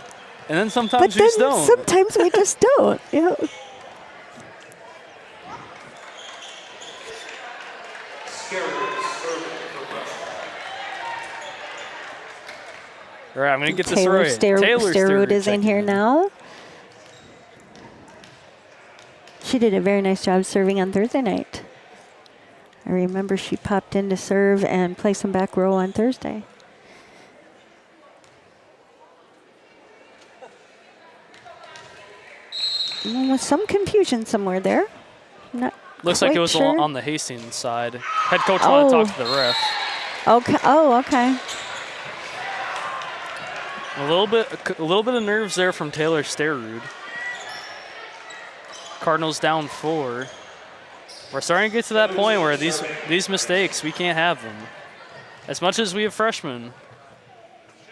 And then but sometimes you then just don't. sometimes we just don't. You know? All right, I'm going to get this Taylor right. Starwood is in checking here now. She did a very nice job serving on Thursday night. I remember she popped in to serve and play some back row on Thursday. With some confusion somewhere there. Not Looks like it quite was sure. on the Hastings side. Head coach wanted to talk to the ref. Okay. Oh, okay. A little bit of nerves there from Taylor Starwood. Cardinals down 4. We're starting to get to that point where these mistakes, we can't have them. As much as we have freshmen,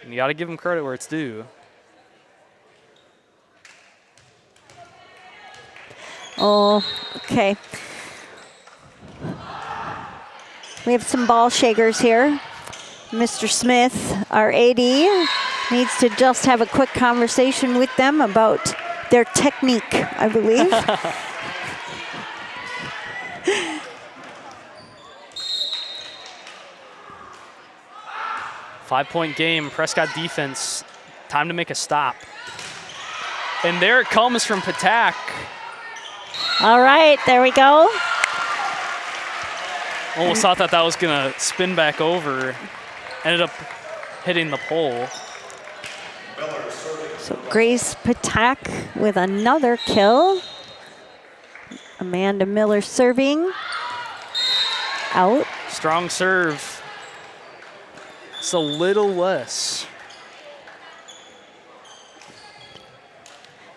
you got to give them credit where it's due. Oh, okay. We have some ball shakers here. Mr. Smith, our AD, needs to just have a quick conversation with them about their technique, I believe. Five-point game, Prescott defense, time to make a stop. And there it comes from Patak. All right, there we go. Almost thought that was going to spin back over. Ended up hitting the pole. So Grace Patak with another kill. Amanda Miller serving. Out. Strong serve. It's a little less.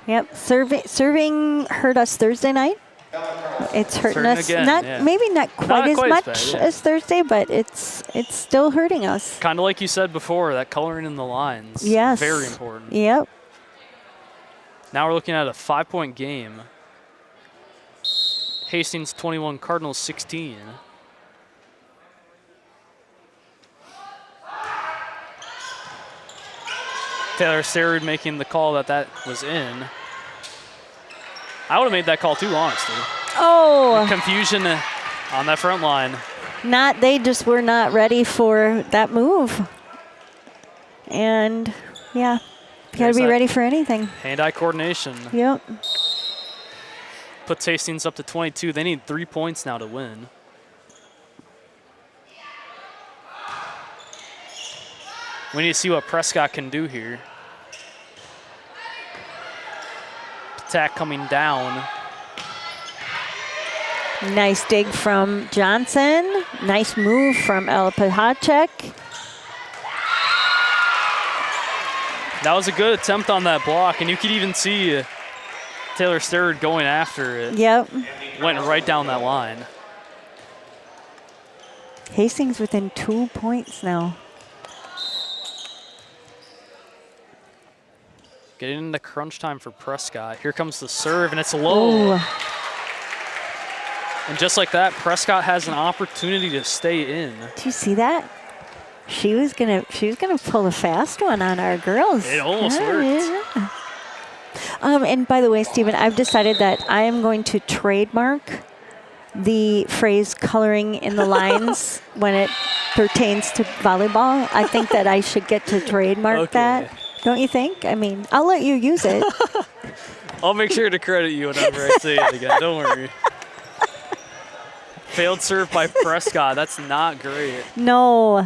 Yep, serving hurt us Thursday night. It's hurting us, again, not yeah. maybe not quite as quite as much bad, yeah. as Thursday, but it's still hurting us. Kind of like you said before, that coloring in the lines. Yes. Very important. Yep. Now we're looking at a 5-point game. Hastings 21, Cardinals 16. Taylor Starwood making the call that was in. I would have made that call too, honestly. Oh, Confusion on that front line. they just were not ready for that move. And yeah, you gotta There's be that. ready for anything. Hand-eye coordination. Yep. Puts Hastings up to 22. They need 3 points now to win. We need to see what Prescott can do here. Attack coming down. Nice dig from Johnson. Nice move from Ella Pahacek. That was a good attempt on that block, and you could even see Taylor Starwood going after it. Yep. Went right down that line. Hastings within 2 points now. Getting into crunch time for Prescott. Here comes the serve, and it's low. Ooh. And just like that, Prescott has an opportunity to stay in. Do you see that? She was gonna pull a fast one on our girls. It almost worked. Yeah. And by the way, Stephen, I've decided that I am going to trademark the phrase coloring in the lines when it pertains to volleyball. I think that I should get to trademark that. Don't you think? I mean, I'll let you use it. I'll make sure to credit you whenever I say it again. Don't worry. Failed serve by Prescott. That's not great. No.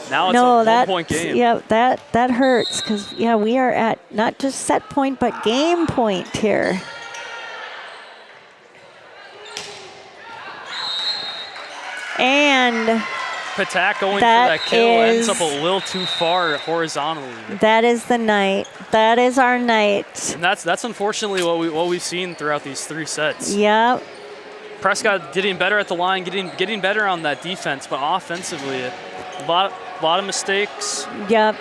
Now it's No, a one-point game. Yeah, that hurts because, yeah, we are at not just set point, but game point here. And Patak going for that that kill ends is- up a little too far horizontally. that is the night. That is our night. And that's unfortunately what we've seen throughout these 3 sets. Yep. Prescott getting better at the line, getting better on that defense, but offensively, a lot of mistakes. Yep.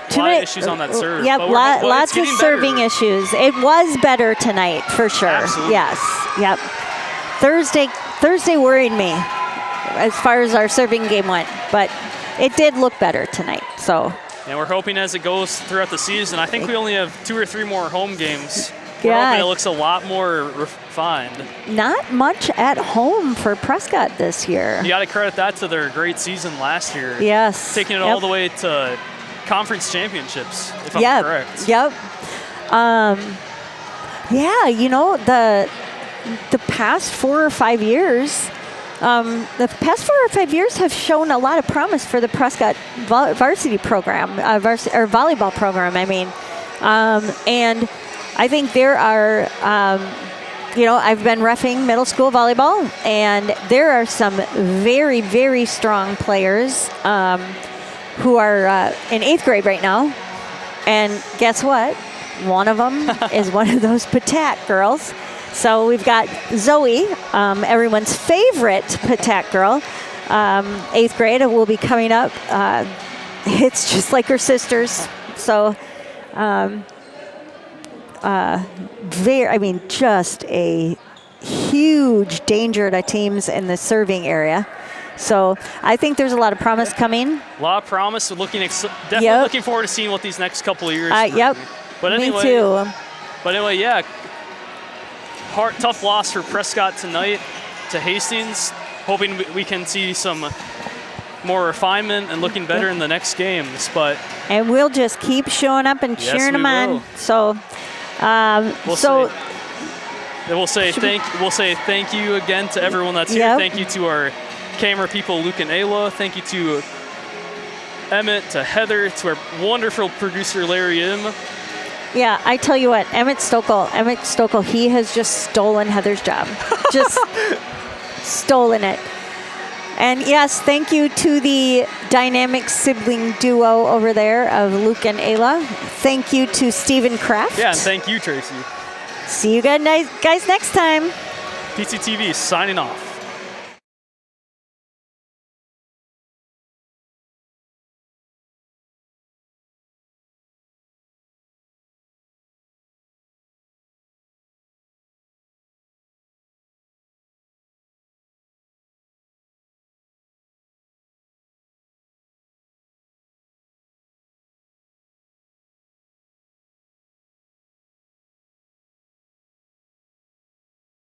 A lot of issues on that serve. Yep, but but it's lots of getting serving better. issues. It was better tonight, for sure. Absolutely. Yes, yep. Thursday worried me as far as our serving game went, but it did look better tonight, so. And we're hoping as it goes throughout the season, I think we only have 2 or 3 more home games. We're Yeah. hoping it looks a lot more refined. Not much at home for Prescott this year. You got to credit that to their great season last year. Yes. Taking it all the way to conference championships, if I'm Yep. correct. Yep. Yeah, you know, the past 4 or 5 years, have shown a lot of promise for the Prescott varsity program, or volleyball program, I mean. And I think there are, I've been reffing middle school volleyball, and there are some very, very strong players who are in 8th grade right now. And guess what? One of them is one of those Patak girls. So we've got Zoe, everyone's favorite Patak girl, 8th grade, will be coming up. It's just like her sisters. So just a huge danger to teams in the serving area. So I think there's a lot of promise coming. A lot of promise. Definitely Yep. looking forward to seeing what these next couple of years bring. Yep. But anyway, Me too. yeah. Tough loss for Prescott tonight to Hastings. Hoping we can see some more refinement and looking better in the next games. But And we'll just keep showing up and Yes, cheering we them on. will. So, we'll say thank you again to everyone that's here. Yep. Thank you to our camera people, Luke and Ayla. Thank you to Emmett, to Heather, to our wonderful producer, Larry M. yeah, I tell you what, Emmett Stokel, he has just stolen Heather's job. Just stolen it. And yes, thank you to the dynamic sibling duo over there of Luke and Ayla. Thank you to Stephen Kraft. Yeah, and thank you, Tracy. See you guys next time. PCTV signing off.